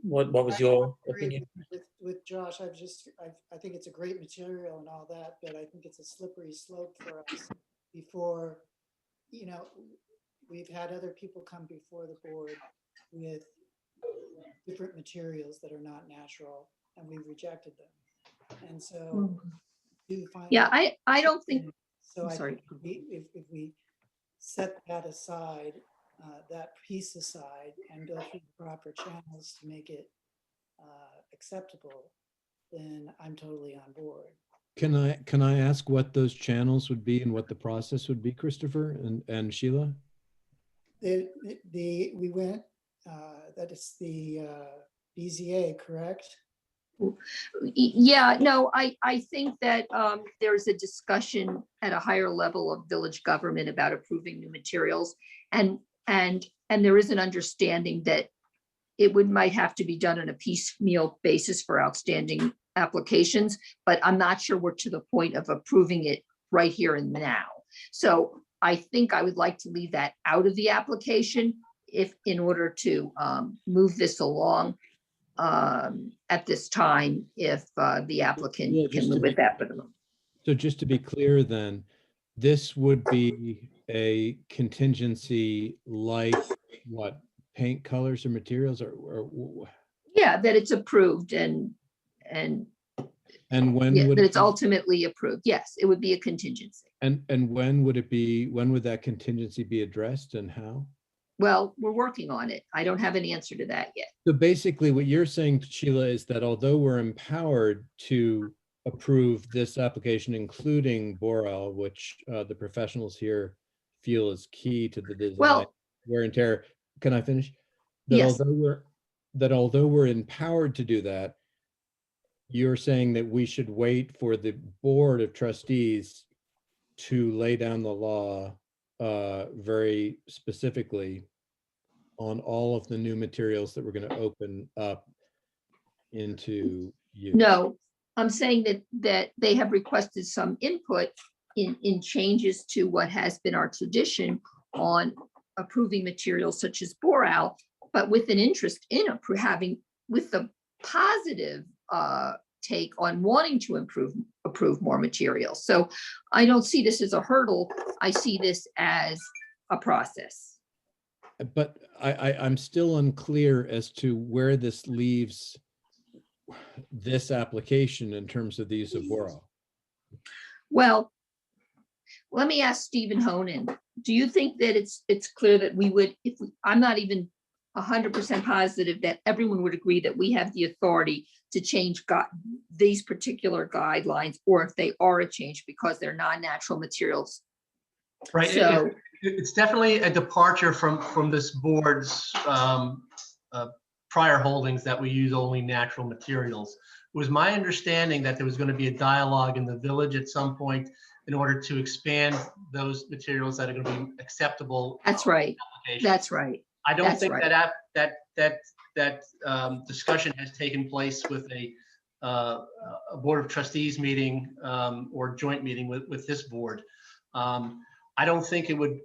was your I agree opinion? with Josh, I think it's a great material and all that, but I think it's a slippery slope for us before, we've had other people come before the board with different materials that are not natural, and we've rejected them. And so. do find Yeah, out- I don't think, So I'm I sorry. think if we set that aside, that piece aside and go through the proper channels to make it acceptable, then I'm totally on board. Can I ask what those channels would be and what the process would be, Christopher and Sheila? We went, that is the BZA, correct? Yeah, no, I think that there's a discussion at a higher level of village government about approving new materials. And there is an understanding that it might have to be done on a piecemeal basis for outstanding applications, but I'm not sure we're to the point of approving it right here and now. So I think I would like to leave that out of the application in order to move this along at this time, if the applicant can live with that. So just to be clear then, this would be a contingency like what, paint colors or materials or Yeah, that it's approved and when yeah, would that it it's be- ultimately approved. Yes, it would be a contingency. and when would that contingency be addressed and how? Well, we're working on it. I don't have an answer to that yet. So basically what you're saying, Sheila, is that although we're empowered to approve this application, including Boral, which the professionals here feel is key to the design, Well- wear and tear. Can I finish? That Yes. although we're empowered to do that, you're saying that we should wait for the Board of Trustees to lay down the law very specifically on all of the new materials that we're going to open up into use. No, I'm saying that they have requested some input in changes to what has been our tradition on approving materials such as Boral, but with an interest in having, with the positive take on wanting to approve more materials. So I don't see this as a hurdle. I see this as a process. But I'm still unclear as to where this leaves this application in terms of the use of Boral. Well, let me ask Stephen Honan. Do you think that it's clear that we would, I'm not even 100% positive that everyone would agree that we have the authority to change these particular guidelines, or if they are a change because they're non-natural materials. Right. So It's definitely a departure from this board's prior holdings that we use only natural materials. It was my understanding that there was going to be a dialogue in the village at some point in order to expand those materials that are going to be acceptable. that's right. That's right. I don't That's think right. that discussion has taken place with a Board of Trustees meeting or joint meeting with this board. I don't think it would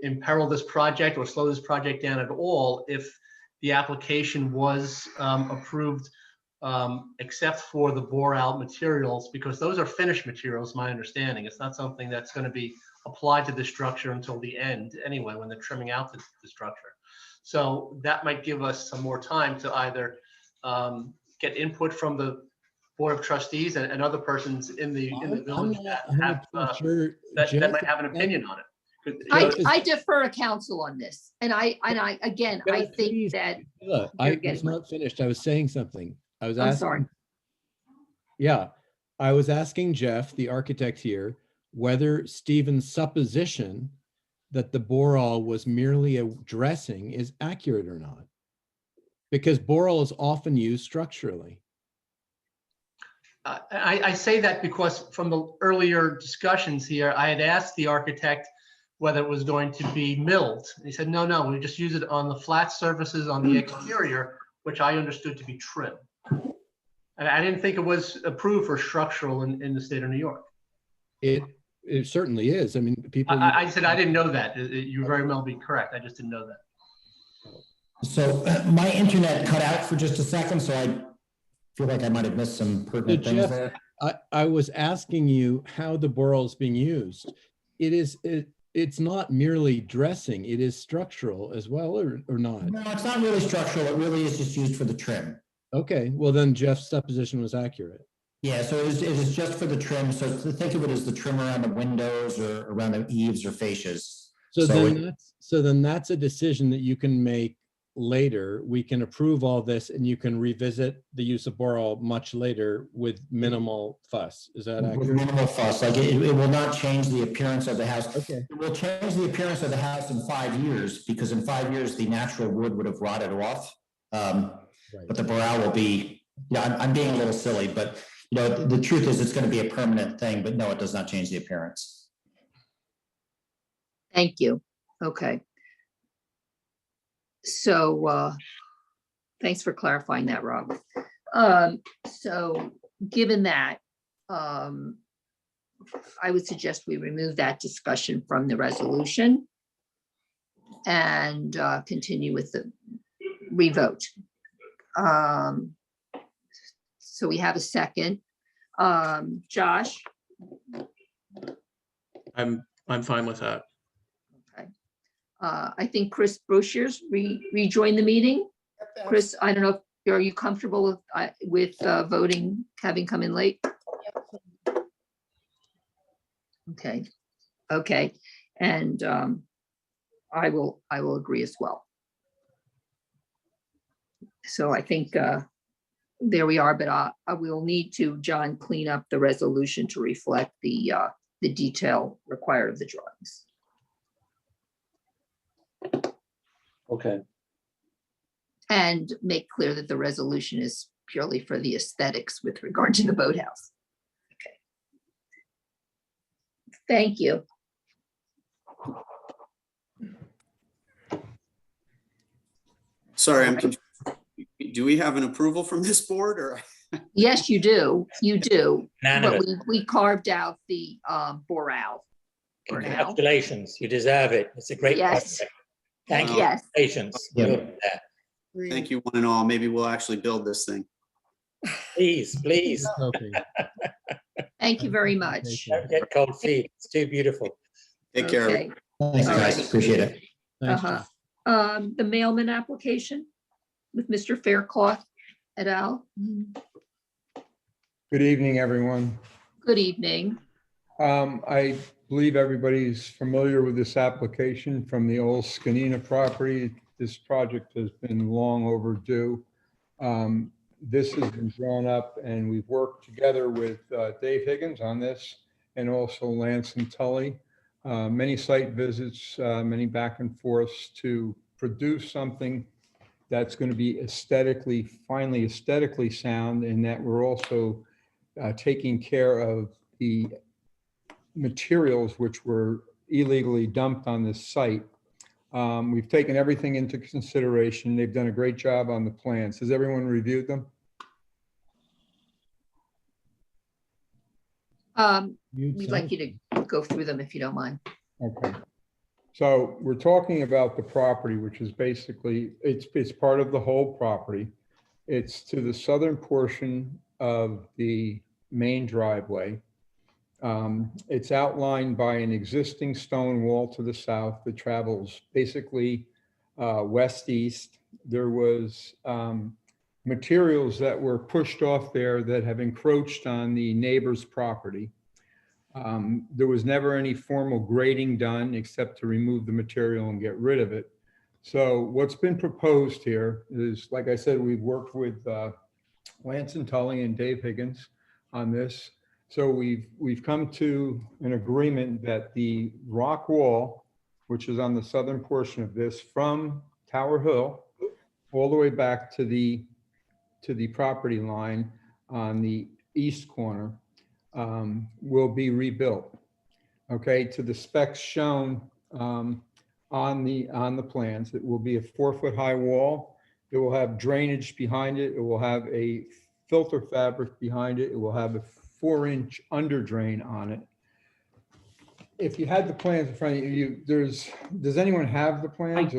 imperil this project or slow this project down at all if the application was approved, except for the Boral materials, because those are finished materials, my understanding. It's not something that's going to be applied to the structure until the end anyway, when they're trimming out the structure. So that might give us some more time to either get input from the Board of Trustees and other persons in the village that might have an opinion on it. I defer to council on this. And I think that. Sheila, I was not finished. I was saying something. I was I'm asking. sorry. Yeah, I was asking Jeff, the architect here, whether Stephen's supposition that the Boral was merely a dressing is accurate or not. Because Boral is often used structurally. I say that because from the earlier discussions here, I had asked the architect whether it was going to be milled. And he said, no, we just use it on the flat surfaces on the exterior, which I understood to be trim. And I didn't think it was approved for structural in the state of New York. It certainly is. I mean, people. I said I didn't know that. You very well be correct. I just didn't know that. So my internet cut out for just a second, so I feel like I might have missed some pertinent things Jeff, there. I was asking you how the Boral is being used. It's not merely dressing, it is structural as well, or not? No, it's not really structural. It really is just used for the trim. Okay, well then Jeff's supposition was accurate. Yeah, so it was just for the trim. So think of it as the trim around the windows or around the eaves or fascias. So So then that's a decision that you can make later. We can approve all this and you can revisit the use of Boral much later with minimal fuss. Is that With accurate? minimal fuss, like it will not change the appearance of the house. Okay. It will change the appearance of the house in 5 years, because in 5 years, the natural wood would have rotted off. But the Boral will be, I'm being a little silly, but the truth is it's going to be a permanent thing, but no, it does not change the appearance. Thank you. Okay. So thanks for clarifying that, Rob. So given that, I would suggest we remove that discussion from the resolution and continue with the revote. So we have a second. Josh? I'm fine with that. I think Chris Brochures rejoined the meeting. Chris, I don't know, are you comfortable with voting, having come in late? Okay, okay, and I will agree as well. So I think there we are, but I will need to, John, clean up the resolution to reflect the detail required of the drawings. Okay. And make clear that the resolution is purely for the aesthetics with regard to the boathouse. Okay. Thank you. Sorry, I'm confused. Do we have an approval from this board or? Yes, you do. You do. But Unanimous. we carved out the Boral. for now. Congratulations, you deserve it. It's a great Yes. project. Thank you Yes. for your patience. Yeah. You're there. Thank you, one and all. Maybe we'll actually build this thing. Please, please, Okay. Thank you very much. don't get cold feet. It's too beautiful. Take care. Okay. Thanks, All guys. right. Appreciate it. Thanks, Uh-huh. John. The mailman application with Mr. Faircloth et al. Good evening, everyone. Good evening. I believe everybody's familiar with this application from the old Scanina property. This project has been long overdue. This has been drawn up and we've worked together with Dave Higgins on this and also Lance and Tully. Many site visits, many back and forths to produce something that's going to be aesthetically, finally aesthetically sound, and that we're also taking care of the materials which were illegally dumped on this site. We've taken everything into consideration. They've done a great job on the plans. Has everyone reviewed them? We'd like you to go through them if you don't mind. Okay. So we're talking about the property, which is basically, it's part of the whole property. It's to the southern portion of the main driveway. It's outlined by an existing stone wall to the south that travels basically west-east. There was materials that were pushed off there that have encroached on the neighbor's property. There was never any formal grading done except to remove the material and get rid of it. So what's been proposed here is, like I said, we've worked with Lance and Tully and Dave Higgins on this. So we've come to an agreement that the rock wall, which is on the southern portion of this, from Tower Hill all the way back to the property line on the east corner, will be rebuilt. Okay, to the specs shown on the plans. It will be a 4-foot high wall. It will have drainage behind it. It will have a filter fabric behind it. It will have a 4-inch under drain on it. If you had the plans in front of you, does anyone have the plans?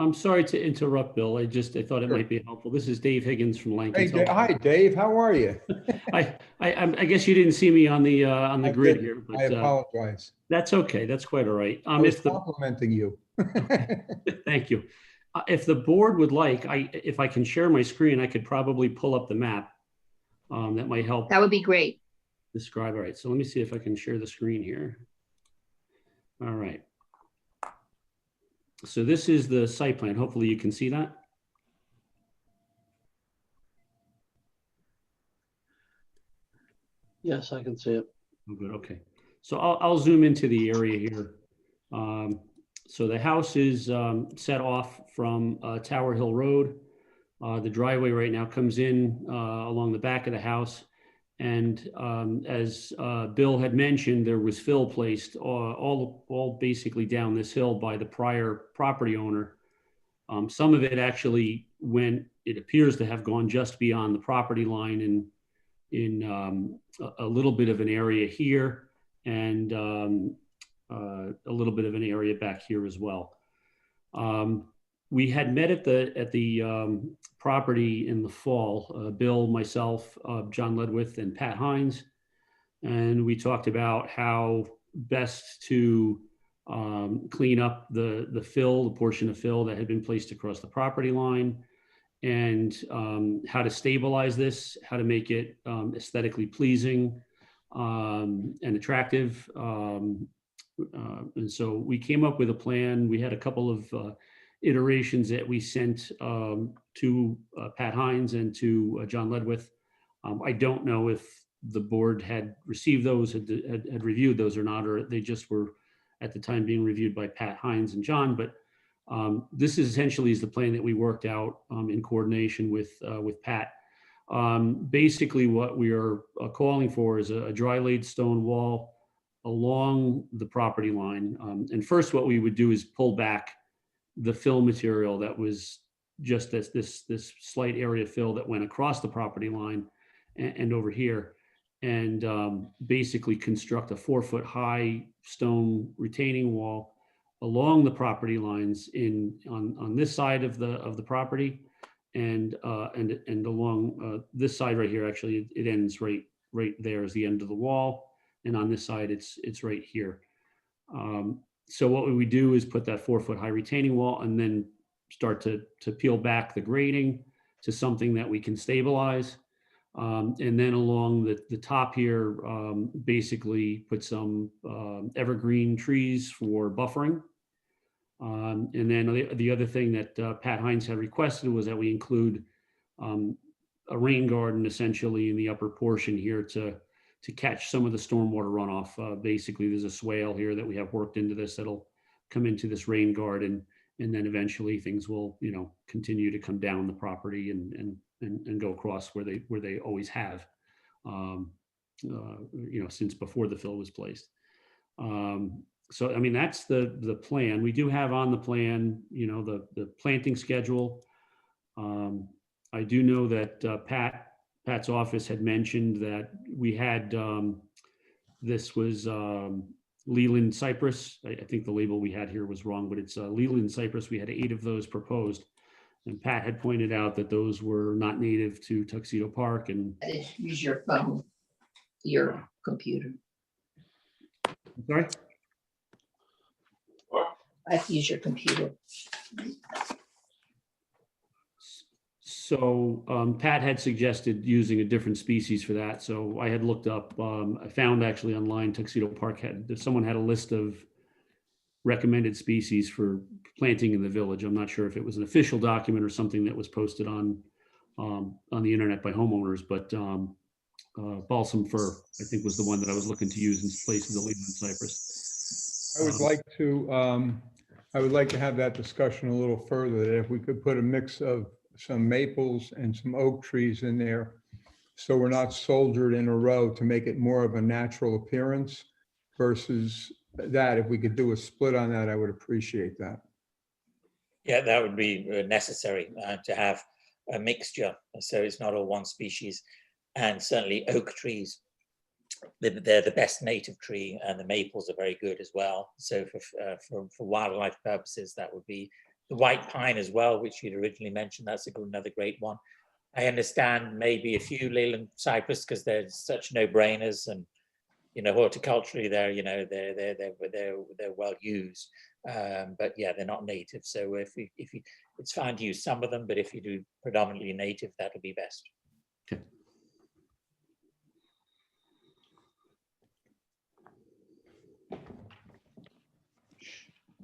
I'm sorry to interrupt, Bill. I thought it might be helpful. This is Dave Higgins from Lankin. Hey, hi, Dave. How are you? I guess you didn't see me on the grid here. But, I apologize. That's okay. That's quite all right. I was complimenting you. Thank you. If the board would like, if I can share my screen, I could probably pull up the map. That might help That would be great. describe. All right, so let me see if I can share the screen here. All right. So this is the site plan. Hopefully you can see that. Yes, I can see it. Oh, good, okay. So I'll zoom into the area here. So the house is set off from Tower Hill Road. The driveway right now comes in along the back of the house. And as Bill had mentioned, there was fill placed all basically down this hill by the prior property owner. Some of it actually went, it appears to have gone just beyond the property line in a little bit of an area here and a little bit of an area back here as well. We had met at the property in the fall, Bill, myself, John Ledwith, and Pat Hines, and we talked about how best to clean up the fill, the portion of fill that had been placed across the property line, and how to stabilize this, how to make it aesthetically pleasing and attractive. And so we came up with a plan. We had a couple of iterations that we sent to Pat Hines and to John Ledwith. I don't know if the board had received those, had reviewed those or not, or they just were at the time being reviewed by Pat Hines and John, but this is essentially is the plan that we worked out in coordination with Pat. Basically what we are calling for is a dry laid stone wall along the property line. And first what we would do is pull back the fill material that was just this slight area fill that went across the property line and over here, and basically construct a 4-foot high stone retaining wall along the property lines on this side of the property, and along this side right here. Actually, it ends right there is the end of the wall, and on this side it's right here. So what we do is put that 4-foot high retaining wall and then start to peel back the grading to something that we can stabilize. And then along the top here, basically put some evergreen trees for buffering. And then the other thing that Pat Hines had requested was that we include a rain garden essentially in the upper portion here to catch some of the stormwater runoff. Basically, there's a swale here that we have worked into this that'll come into this rain garden, and then eventually things will, continue to come down the property and go across where they always have, since before the fill was placed. So, I mean, that's the plan. We do have on the plan, the planting schedule. I do know that Pat's office had mentioned that we had, this was Leland cypress. I think the label we had here was wrong, but it's Leland cypress. We had 8 of those proposed. And Pat had pointed out that those were not native to Tuxedo Park. And Use your phone, your computer. I'm sorry? I have to use your computer. So Pat had suggested using a different species for that. So I had looked up, I found actually online Tuxedo Park someone had a list of recommended species for planting in the village. I'm not sure if it was an official document or something that was posted on the internet by homeowners, but balsam fir, I think, was the one that I was looking to use in place of the Leland cypress. I would like to have that discussion a little further, that if we could put a mix of some maples and some oak trees in there, so we're not soldiered in a row, to make it more of a natural appearance versus that. If we could do a split on that, I would appreciate that. Yeah, that would be necessary to have a mixture, so it's not all one species. And certainly oak trees, they're the best native tree, and the maples are very good as well. So for wildlife purposes, that would be the white pine as well, which you'd originally mentioned. That's another great one. I understand maybe a few Leland cypress because they're such no-brainers, and horticulturally they're well used. But yeah, they're not native. So if you, it's fine to use some of them, but if you do predominantly native, that'll be best. Okay.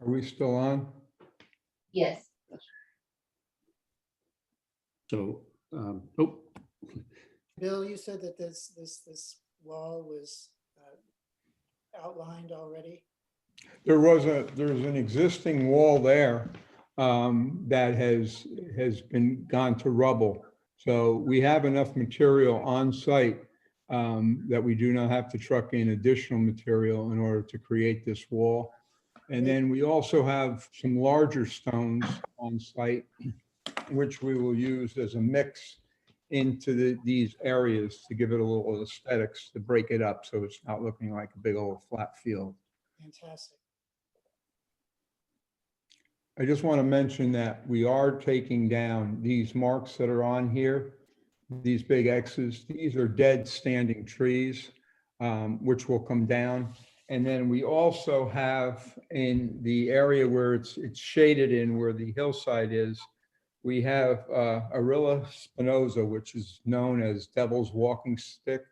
Are we still on? Yes. So, oh, Bill, you said that this wall was outlined already? There's an existing wall there that has been gone to rubble. So we have enough material on site that we do not have to truck in additional material in order to create this wall. And then we also have some larger stones on site, which we will use as a mix into these areas to give it a little aesthetics, to break it up so it's not looking like a big old flat field. Fantastic. I just want to mention that we are taking down these marks that are on here, these big X's. These are dead standing trees, which will come down. And then we also have in the area where it's shaded in, where the hillside is, we have Arilla spinosa, which is known as devil's walking stick,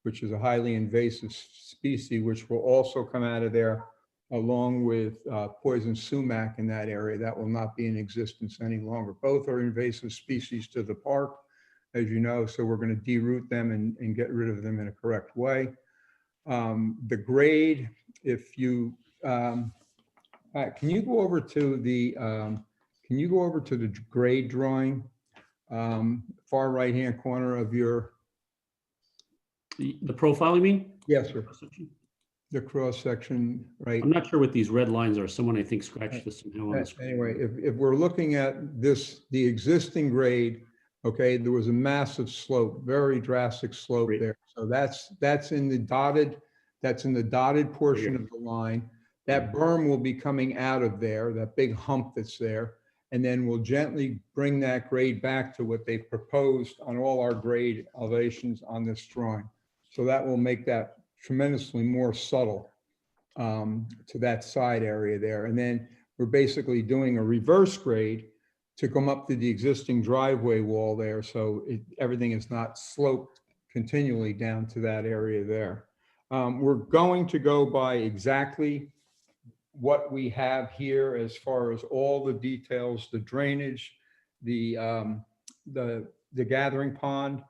which is a highly invasive species, which will also come out of there, along with poison sumac in that area. That will not be in existence any longer. Both are invasive species to the park, as you know, so we're going to deroot them and get rid of them in a correct way. The grade, if you, can you go over to the, grade drawing, far right-hand corner of your? the profile, you mean? Yes, sir. The cross section, right? I'm not sure what these red lines are. Someone, I think, scratched this somehow on the screen. Anyway, if we're looking at this, the existing grade, okay, there was a massive slope, very drastic slope there. So that's in the dotted portion of the line. That berm will be coming out of there, that big hump that's there. And then we'll gently bring that grade back to what they proposed on all our grade elevations on this drawing. So that will make that tremendously more subtle to that side area there. And then we're basically doing a reverse grade to come up to the existing driveway wall there. So everything is not sloped continually down to that area there. We're going to go by exactly what we have here as far as all the details, the drainage, the gathering pond,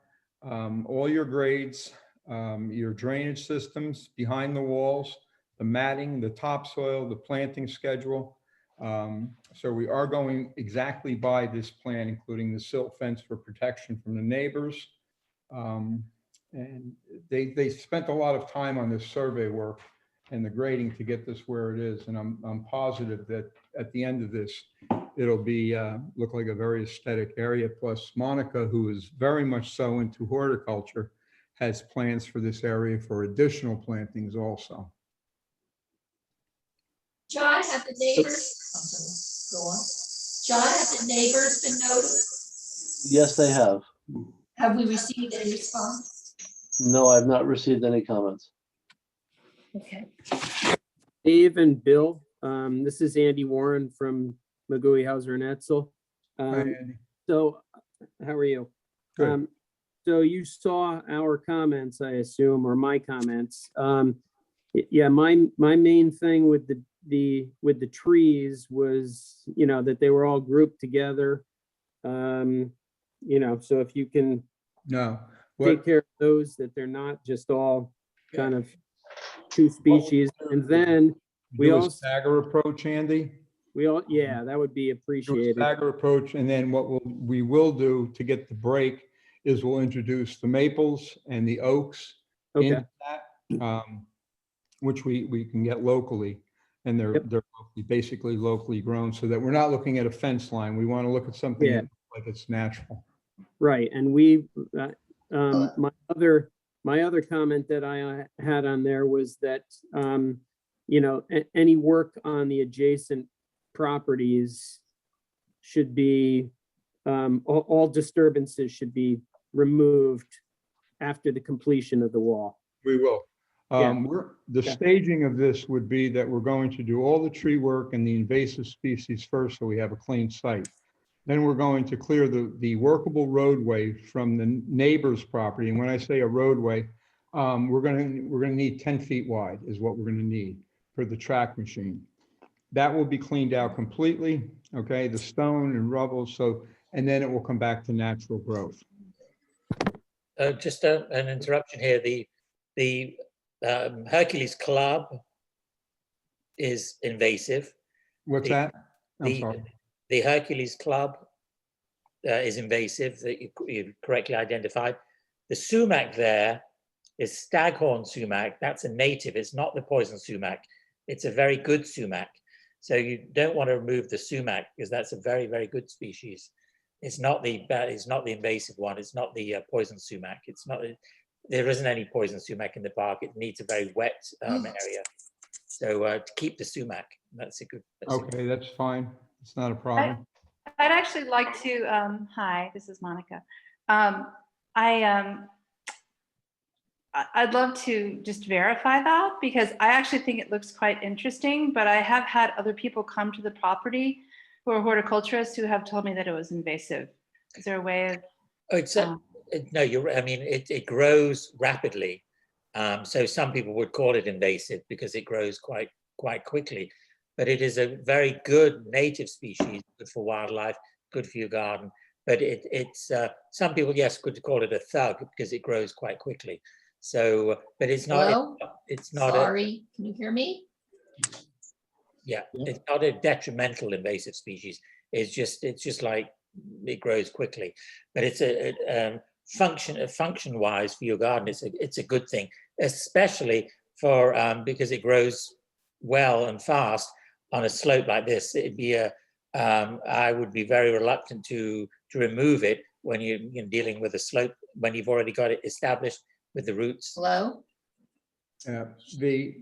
all your grades, your drainage systems behind the walls, the matting, the topsoil, the planting schedule. So we are going exactly by this plan, including the silt fence for protection from the neighbors. And they spent a lot of time on this survey work and the grading to get this where it is. And I'm positive that at the end of this, it'll be look like a very aesthetic area. Plus Monica, who is very much so into horticulture, has plans for this area for additional plantings also. John, have the neighbors, go on. John, have the neighbors been noticed? Yes, they have. Have we received any response? No, I've not received any comments. Okay. Dave and Bill, this is Andy Warren from McGooey Hauser and Etzel. Hi, Andy. So how are you? Good. So you saw our comments, I assume, or my comments. Yeah, my main thing with the trees was, that they were all grouped together. So if you can take care of those, that they're not just all kind of two species. And then we all stagger approach, Andy. That would be appreciated. Stagger approach, and then what we will do to get the break is we'll introduce the maples and the oaks into that, which we can get locally, and they're basically locally grown, so that we're not looking at a fence line. We want to look at something that looks like it's natural. Right, and we my other comment that I had on there was that any work on the adjacent properties should be all disturbances should be removed after the completion of the wall. We will. The staging of this would be that we're going to do all the tree work and the invasive species first, so we have a clean site. Then we're going to clear the workable roadway from the neighbor's property. And when I say a roadway, we're going to need 10 feet wide is what we're going to need for the track machine. that will be cleaned out completely, okay, the stone and rubble, so, and then it will come back to natural growth. Just an interruption here. The Hercules Club is invasive. What's The- that? I'm The, sorry. the Hercules Club is invasive, that you correctly identified. The sumac there is staghorn sumac. That's a native. It's not the poison sumac. It's a very good sumac. So you don't want to remove the sumac because that's a very, very good species. It's not the invasive one. It's not the poison sumac. It's not. There isn't any poison sumac in the park. It needs a very wet area. So to keep the sumac, that's a good. Okay, that's fine. It's not a problem. I'd actually like to, hi, this is Monica. I'd love to just verify that because I actually think it looks quite interesting, but I have had other people come to the property who are horticulturists who have told me that it was invasive. Is there a way of? Oh, it's no, I mean, it grows rapidly. So some people would call it invasive because it grows quite quickly. But it is a very good native species, good for wildlife, good for your garden. But it's some people, yes, could call it a thug because it grows quite quickly. So, but it's not. Hello? It's not. Sorry, can you hear me? Yeah, it's not a detrimental invasive species. It's just like it grows quickly. But it's a function-wise for your garden. It's a good thing, especially for because it grows well and fast on a slope like this. It'd be I would be very reluctant to remove it when you're dealing with a slope when you've already got it established with the roots. Hello? Yeah, the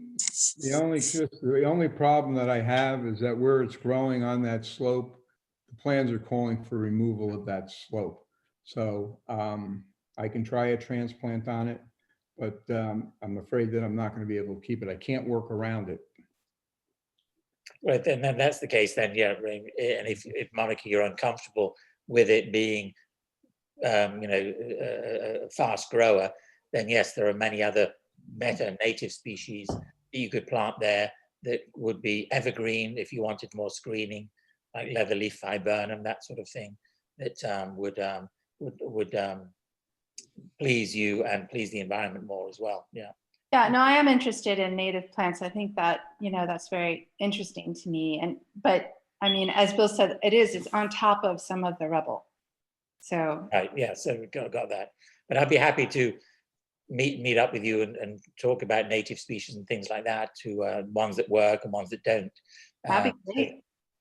only problem that I have is that where it's growing on that slope, the plans are calling for removal of that slope. So I can try a transplant on it, but I'm afraid that I'm not going to be able to keep it. I can't work around it. Right, then that's the case. Then yeah, and if Monica, you're uncomfortable with it being, a fast grower, then yes, there are many other better native species that you could plant there that would be evergreen if you wanted more screening, like leatherleaf viburnum, that sort of thing, that would please you and please the environment more as well. Yeah. Yeah, no, I am interested in native plants. I think that, that's very interesting to me. But I mean, as Bill said, it's on top of some of the rubble. So. Right, yeah, so we got that. But I'd be happy to meet up with you and talk about native species and things like that, to ones that work and ones that don't. That'd be great. So,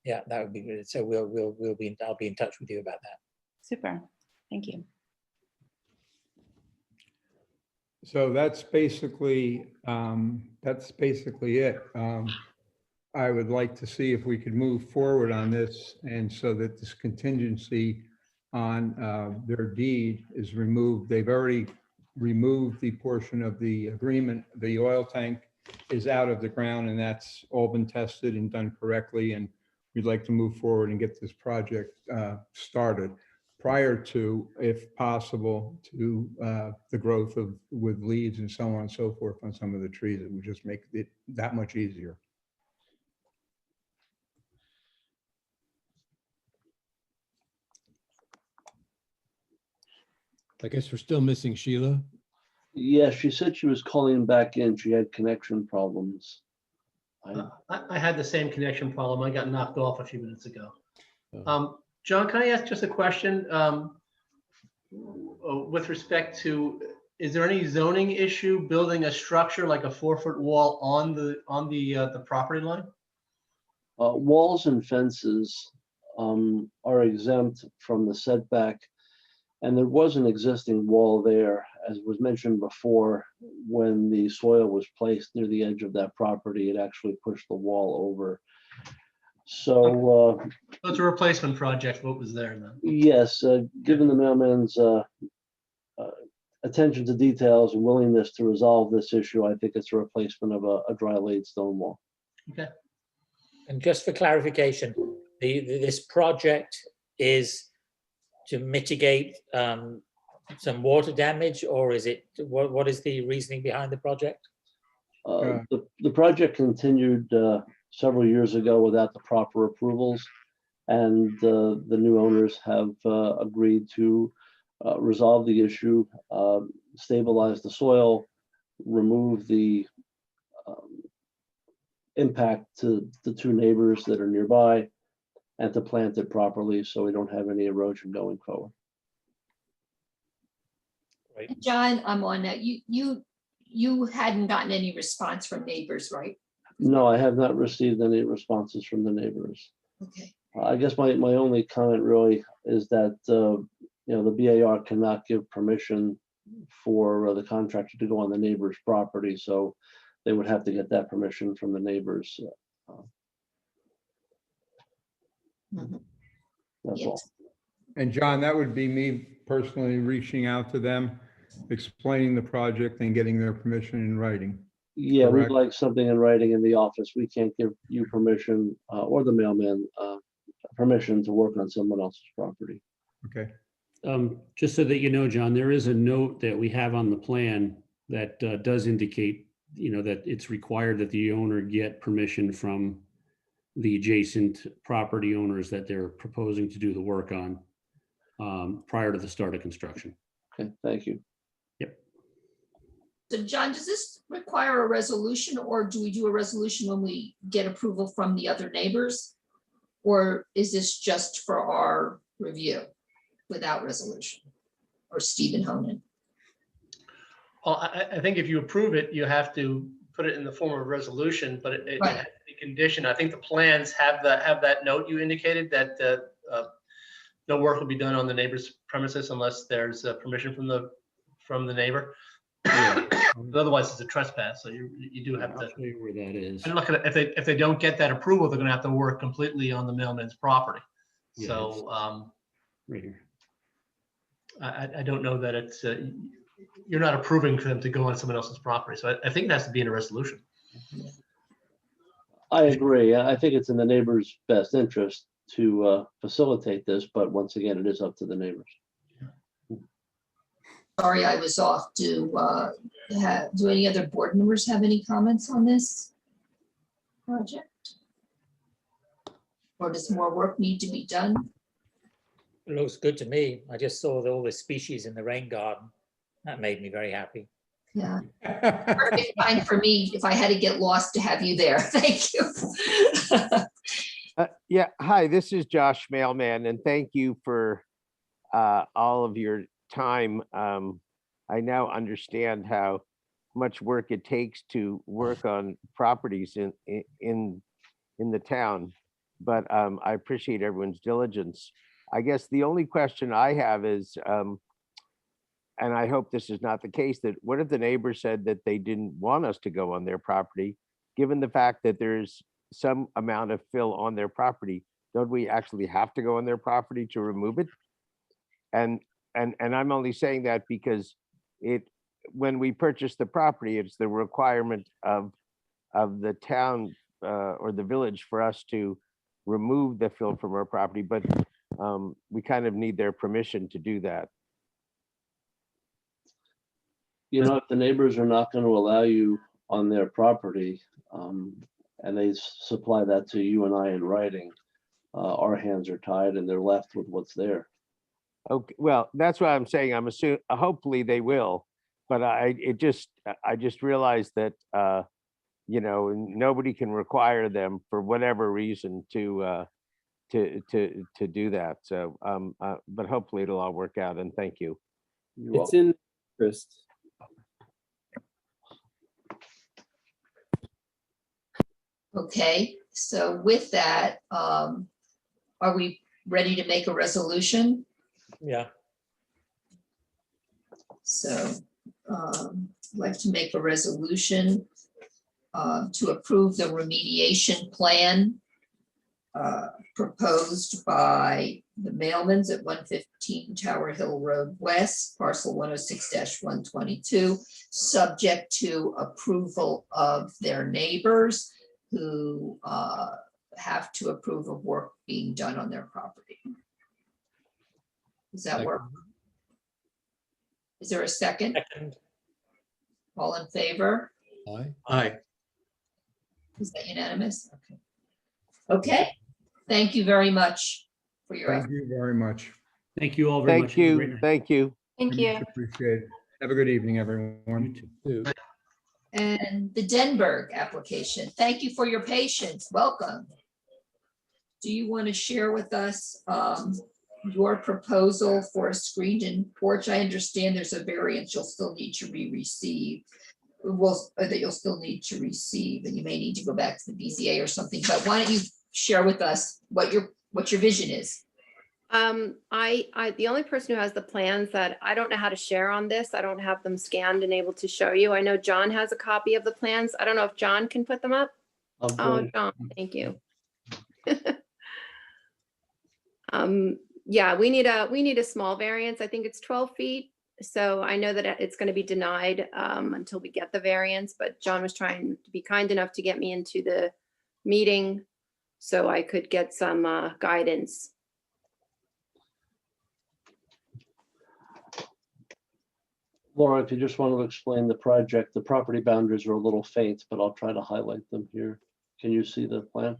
yeah, that would be good. So I'll be in touch with you about that. Super, thank you. So that's basically it. I would like to see if we could move forward on this, and so that this contingency on their deed is removed. They've already removed the portion of the agreement. The oil tank is out of the ground, and that's all been tested and done correctly. And we'd like to move forward and get this project started prior to, if possible, to the growth with leaves and so on and so forth on some of the trees. It would just make it that much easier. I guess we're still missing Sheila. Yeah, she said she was calling back in. She had connection problems. I had the same connection problem. I got knocked off a few minutes ago. John, can I ask just a question with respect to, is there any zoning issue building a structure like a 4-foot wall on the property line? Walls and fences are exempt from the setback. And there was an existing wall there, as was mentioned before. When the soil was placed near the edge of that property, it actually pushed the wall over. So it's a replacement project. What was there then? yes, given the mailman's attention to details and willingness to resolve this issue, I think it's a replacement of a dry laid stone wall. Okay. And just for clarification, this project is to mitigate some water damage, or is it, what is the reasoning behind the project? The project continued several years ago without the proper approvals. And the new owners have agreed to resolve the issue, stabilize the soil, remove the impact to the two neighbors that are nearby, and to plant it properly so we don't have any erosion going forward. John, I'm on that. You hadn't gotten any response from neighbors, right? No, I have not received any responses from the neighbors. Okay. I guess my only comment really is that, you know, the BAR cannot give permission for the contractor to go on the neighbor's property, so they would have to get that permission from the neighbors. That's all. And John, that would be me personally reaching out to them, explaining the project and getting their permission in writing. Yeah, we'd Correct. like something in writing in the office. We can't give you permission or the mailman permission to work on someone else's property. Okay. Just so that you know, John, there is a note that we have on the plan that does indicate, you know, that it's required that the owner get permission from the adjacent property owners that they're proposing to do the work on prior to the start of construction. Okay, thank you. Yep. So John, does this require a resolution, or do we do a resolution when we get approval from the other neighbors? Or is this just for our review without resolution? Or Stephen Honan? Well, I think if you approve it, you have to put it in the form of a resolution, but it Right. has to be conditioned. I think the plans have that note you indicated that no work will be done on the neighbor's premises unless there's permission from the neighbor. Otherwise, it's a trespass. So you do have to. I'll show you where that is. And look at it, if they don't get that approval, they're going to have to work completely on the mailman's property. Yeah, So right here. I don't know that it's you're not approving for them to go on someone else's property. So I think it has to be in a resolution. I agree. I think it's in the neighbor's best interest to facilitate this, but once again, it is up to the neighbors. Sorry, I was off. Do any other board members have any comments on this project? Or does more work need to be done? It looks good to me. I just saw all the species in the rain garden. That made me very happy. Yeah. Perfect time for me if I had to get lost to have you there. Thank you. Yeah, hi, this is Josh Mailman, and thank you for all of your time. I now understand how much work it takes to work on properties in the town, but I appreciate everyone's diligence. I guess the only question I have is, and I hope this is not the case, that what if the neighbor said that they didn't want us to go on their property, given the fact that there's some amount of fill on their property? Don't we actually have to go on their property to remove it? And I'm only saying that because when we purchase the property, it's the requirement of the town or the village for us to remove the fill from our property, but we kind of need their permission to do that. You know, if the neighbors are not going to allow you on their property, and they supply that to you and I in writing, our hands are tied and they're left with what's there. Okay, well, that's what I'm saying. I'm assuming, hopefully they will, but I just realized that, you know, nobody can require them for whatever reason to do that. So, but hopefully it'll all work out, and thank you. It's in interest. Okay, so with that, are we ready to make a resolution? Yeah. So I'd like to make a resolution to approve the remediation plan proposed by the Mailmans at 115 Tower Hill Road West, parcel 106-122, subject to approval of their neighbors who have to approve of work being done on their property. Does that work? Is there a second? Second. All in favor? Aye. Aye. Is that unanimous? Okay. Okay, thank you very much for your Thank effort. you very much. Thank you all very much. Thank Have a great you, night. thank you. Thank Much you. appreciated. Have a good evening, everyone. Too. And the Denberg application, thank you for your patience. Welcome. Do you want to share with us your proposal for a screened-in porch? I understand there's a variance you'll still need to receive. That you'll still need to receive, and you may need to go back to the BZA or something, but why don't you share with us what your vision is? The only person who has the plans that I don't know how to share on this, I don't have them scanned and able to show you. I know John has a copy of the plans. I don't know if John can put them up. I'm Oh, good. John, thank you. Yeah, we need a small variance. I think it's 12 feet. So I know that it's going to be denied until we get the variance, but John was trying to be kind enough to get me into the meeting so I could get some guidance. Laura, if you just want to explain the project, the property boundaries are a little faint, but I'll try to highlight them here. Can you see the plan?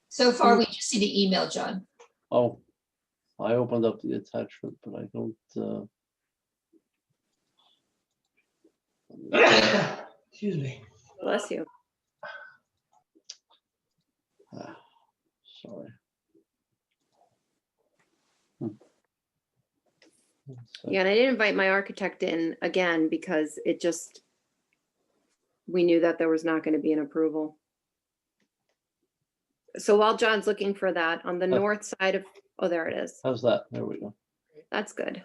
So far, we just see the email, John. Oh, I opened up the attachment, but I don't. Excuse me. Bless you. Sorry. Yeah, and I didn't invite my architect in again because we knew that there was not going to be an approval. So while John's looking for that, on the north side of, oh, there it is. How's that? There we go. That's good.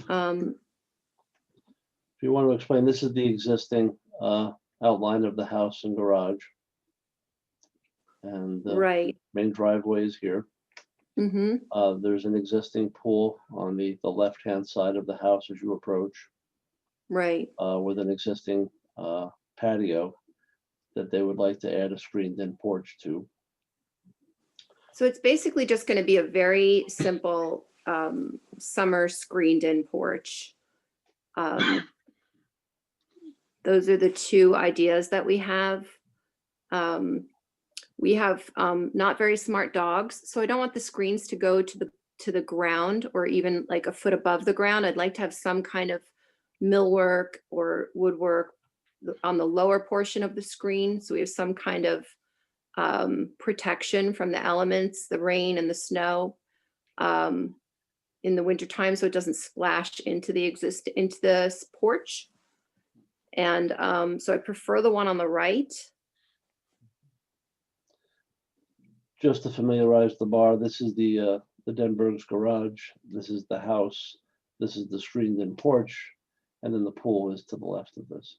If you want to explain, this is the existing outline of the house and garage. And the Right. main driveway is here. Mm-hmm. There's an existing pool on the left-hand side of the house as you approach. Right. With an existing patio that they would like to add a screened-in porch to. So it's basically just going to be a very simple summer screened-in porch. Those are the two ideas that we have. We have not very smart dogs, so I don't want the screens to go to the ground or even like a foot above the ground. I'd like to have some kind of millwork or woodwork on the lower portion of the screen, so we have some kind of protection from the elements, the rain and the snow in the wintertime, so it doesn't splash into the porch. And so I prefer the one on the right. Just to familiarize the bar, this is the Denberg's garage. This is the house. This is the screened-in porch, and then the pool is to the left of this.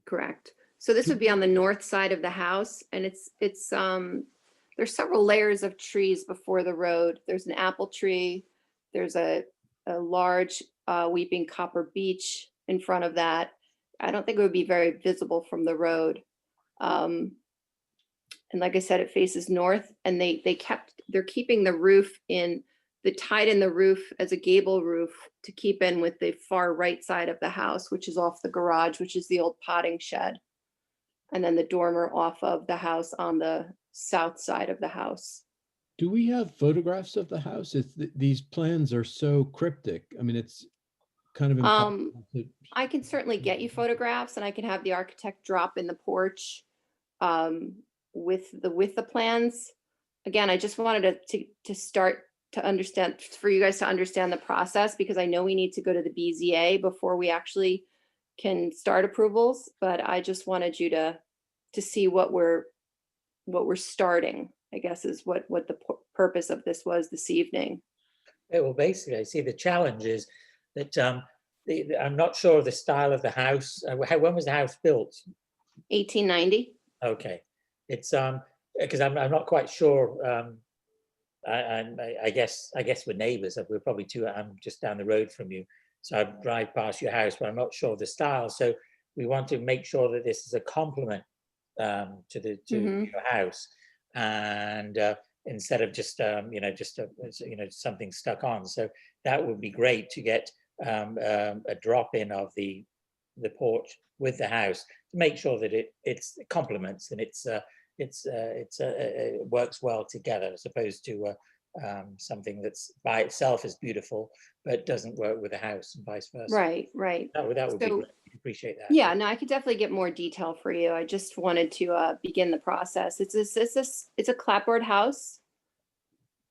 Correct. So this would be on the north side of the house, and there's several layers of trees before the road. There's an apple tree. There's a large weeping copper beech in front of that. I don't think it would be very visible from the road. And like I said, it faces north, and they're keeping the roof tied in the roof as a gable roof to keep in with the far right side of the house, which is off the garage, which is the old potting shed. And then the dormer off of the house on the south side of the house. Do we have photographs of the house? These plans are so cryptic. I mean, it's kind of impossible to. I can certainly get you photographs, and I can have the architect drop in the porch with the plans. Again, I just wanted to start to understand, for you guys to understand the process, because I know we need to go to the BZA before we actually can start approvals, but I just wanted you to see what we're starting, I guess, is what the purpose of this was this evening. Yeah, well, basically, I see the challenge is that I'm not sure of the style of the house. When was the house built? 1890. Okay, it's because I'm not quite sure. I guess we're neighbors. We're probably I'm just down the road from you, so I drive past your house, but I'm not sure of the style. So we want to make sure that this is a complement to your house, and instead of just something stuck on. So that would be great to get a drop in of the the porch with the house to make sure that it complements and it works well together, as opposed to something that's by itself is beautiful but doesn't work with a house and vice versa. Right, right. That would be So- great. Appreciate that. Yeah, no, I could definitely get more detail for you. I just wanted to begin the process. It's a clapboard house,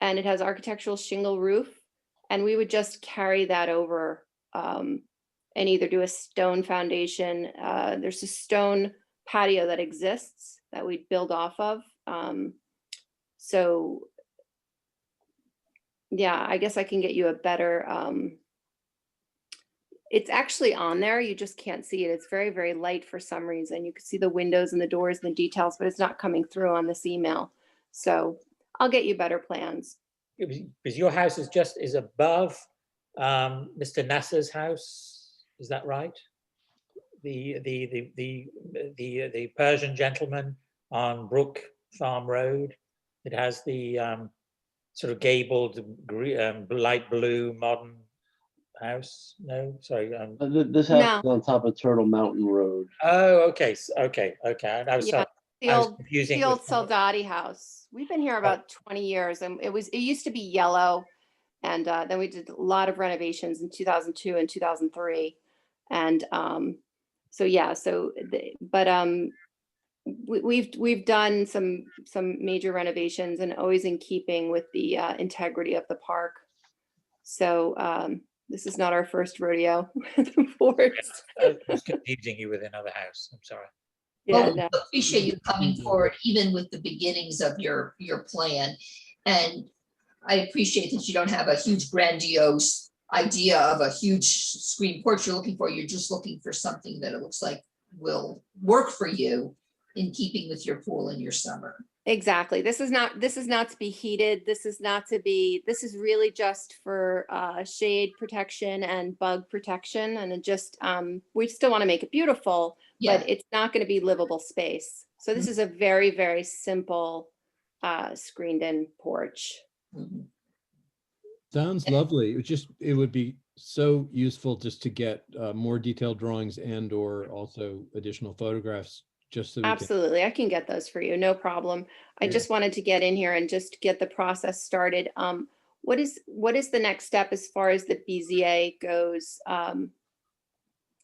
and it has architectural shingle roof, and we would just carry that over and either do a stone foundation. There's a stone patio that exists that we'd build off of. So yeah, I guess I can get you a better. It's actually on there. You just can't see it. It's very, very light for some reason. You can see the windows and the doors and the details, but it's not coming through on this email. So I'll get you better plans. Because your house is above Mr. Nasser's house. Is that right? The Persian gentleman on Brook Farm Road. It has the sort of gabled light blue modern house. No, sorry. This house is on top of Turtle Mountain Road. Oh, okay, okay. And I was, Yeah, I was confusing the old with- Soldati house. We've been here about 20 years, and it used to be yellow, and then we did a lot of renovations in 2002 and 2003, and so yeah, we've done some major renovations, and always in keeping with the integrity of the park. So this is not our first rodeo. I was confusing you with another house. I'm sorry. Well, we appreciate you coming forward, even with the beginnings of your plan. And I appreciate that you don't have a huge grandiose idea of a huge screen porch you're looking for. You're just looking for something that it looks like will work for you in keeping with your pool in your summer. Exactly. This is not to be heated. This is really just for shade protection and bug protection. And it just, we still want to make it beautiful, but it's not going to be livable space. So this is a very, very simple screened in porch. Sounds lovely. It would be so useful just to get more detailed drawings and or also additional photographs, just so we can. Absolutely. I can get those for you. No problem. I Yeah. just wanted to get in here and just get the process started. What is the next step as far as the BZA goes?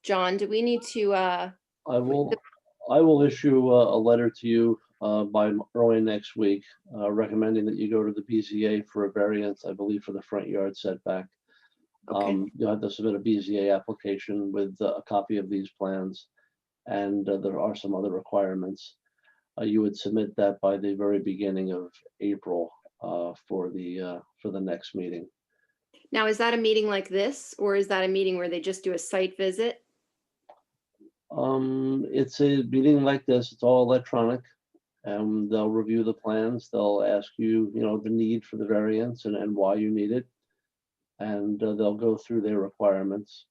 John, do we need to, I will issue a letter to you by early next week, recommending that you go to the BZA for a variance, I believe, for the front yard setback. You'll have to submit a BZA application with a copy of these plans, and there are some other requirements. You would submit that by the very beginning of April for the next meeting. now, is that a meeting like this, or is that a meeting where they just do a site visit? It's a meeting like this. It's all electronic. They'll review the plans. They'll ask you, the need for the variance and why you need it. And they'll go through their requirements.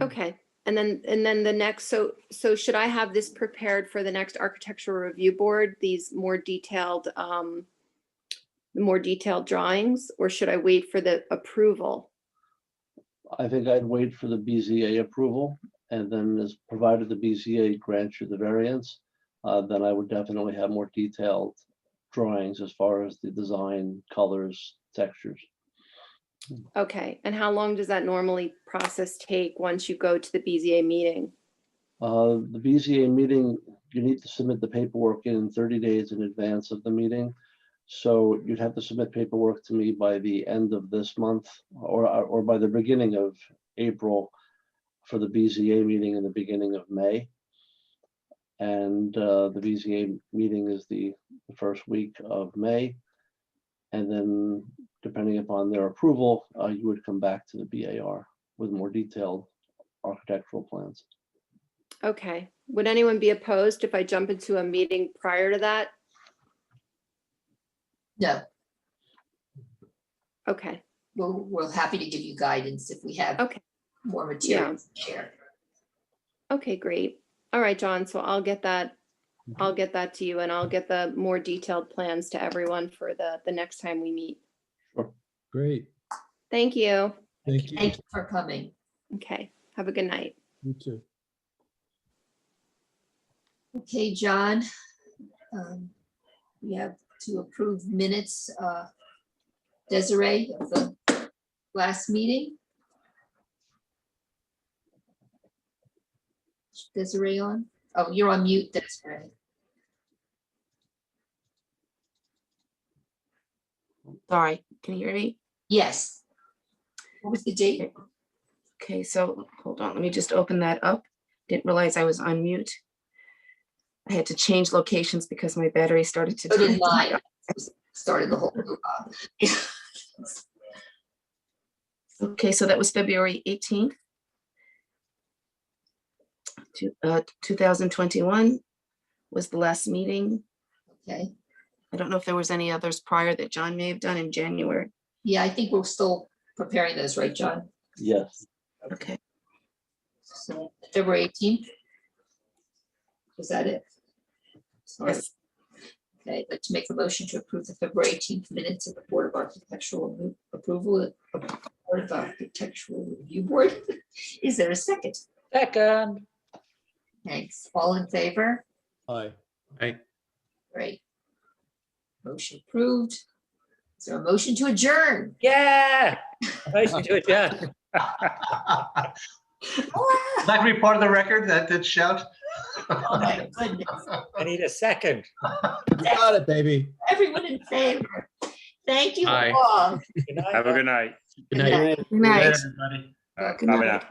Okay. And then the next, so should I have this prepared for the next architectural review board, these more detailed drawings, or should I wait for the approval? I think I'd wait for the BZA approval, and then as provided the BZA grants you the variance, then I would definitely have more detailed drawings as far as the design, colors, textures. Okay, and how long does that normally process take once you go to the BZA meeting? The BZA meeting, you need to submit the paperwork in 30 days in advance of the meeting. So you'd have to submit paperwork to me by the end of this month or by the beginning of April for the BZA meeting in the beginning of May. And the BZA meeting is the first week of May. And then depending upon their approval, you would come back to the BAR with more detailed architectural plans. Okay, would anyone be opposed if I jump into a meeting prior to that? No, Okay, we're happy to give you guidance if we have more material to share. okay, great. All right, John, so I'll get that to you, and I'll get the more detailed plans to everyone for the next time we meet. Great. Thank you. Thank you. Thank you for coming. Okay, Have a good night. You too. Okay, John. We have to approve minutes, Desiree, of the last meeting. Desiree on? Oh, you're on mute, Desiree. Sorry, can you hear me? Yes. What was the date? Okay, so hold on, let me just open that up. Didn't realize I was on mute. I had to change locations because my battery started to. So did mine. Started the whole. Okay, so that was February 18th. 2021 was the last meeting. Okay. I don't know if there was any others prior that John may have done in January. Yeah, I think we're still preparing those, right, John? Yes. Okay. So February 18th? Was that it? Sorry. Yes. Okay, I'd like to make a motion to approve the February 18th minutes of the Board of Architectural Approval of Board of Architectural Review Board. Is there a second? Second. Thanks. All in favor? Aye. Great. Motion approved. Is there a motion to adjourn? Yeah. Motion to adjourn. That can be part of the record, that shout? Oh my goodness. I need a second. You got it, baby. Everyone in favor. Thank you Aye. all. Good night. Have a good night. Good night. Good night. Everybody. Good night.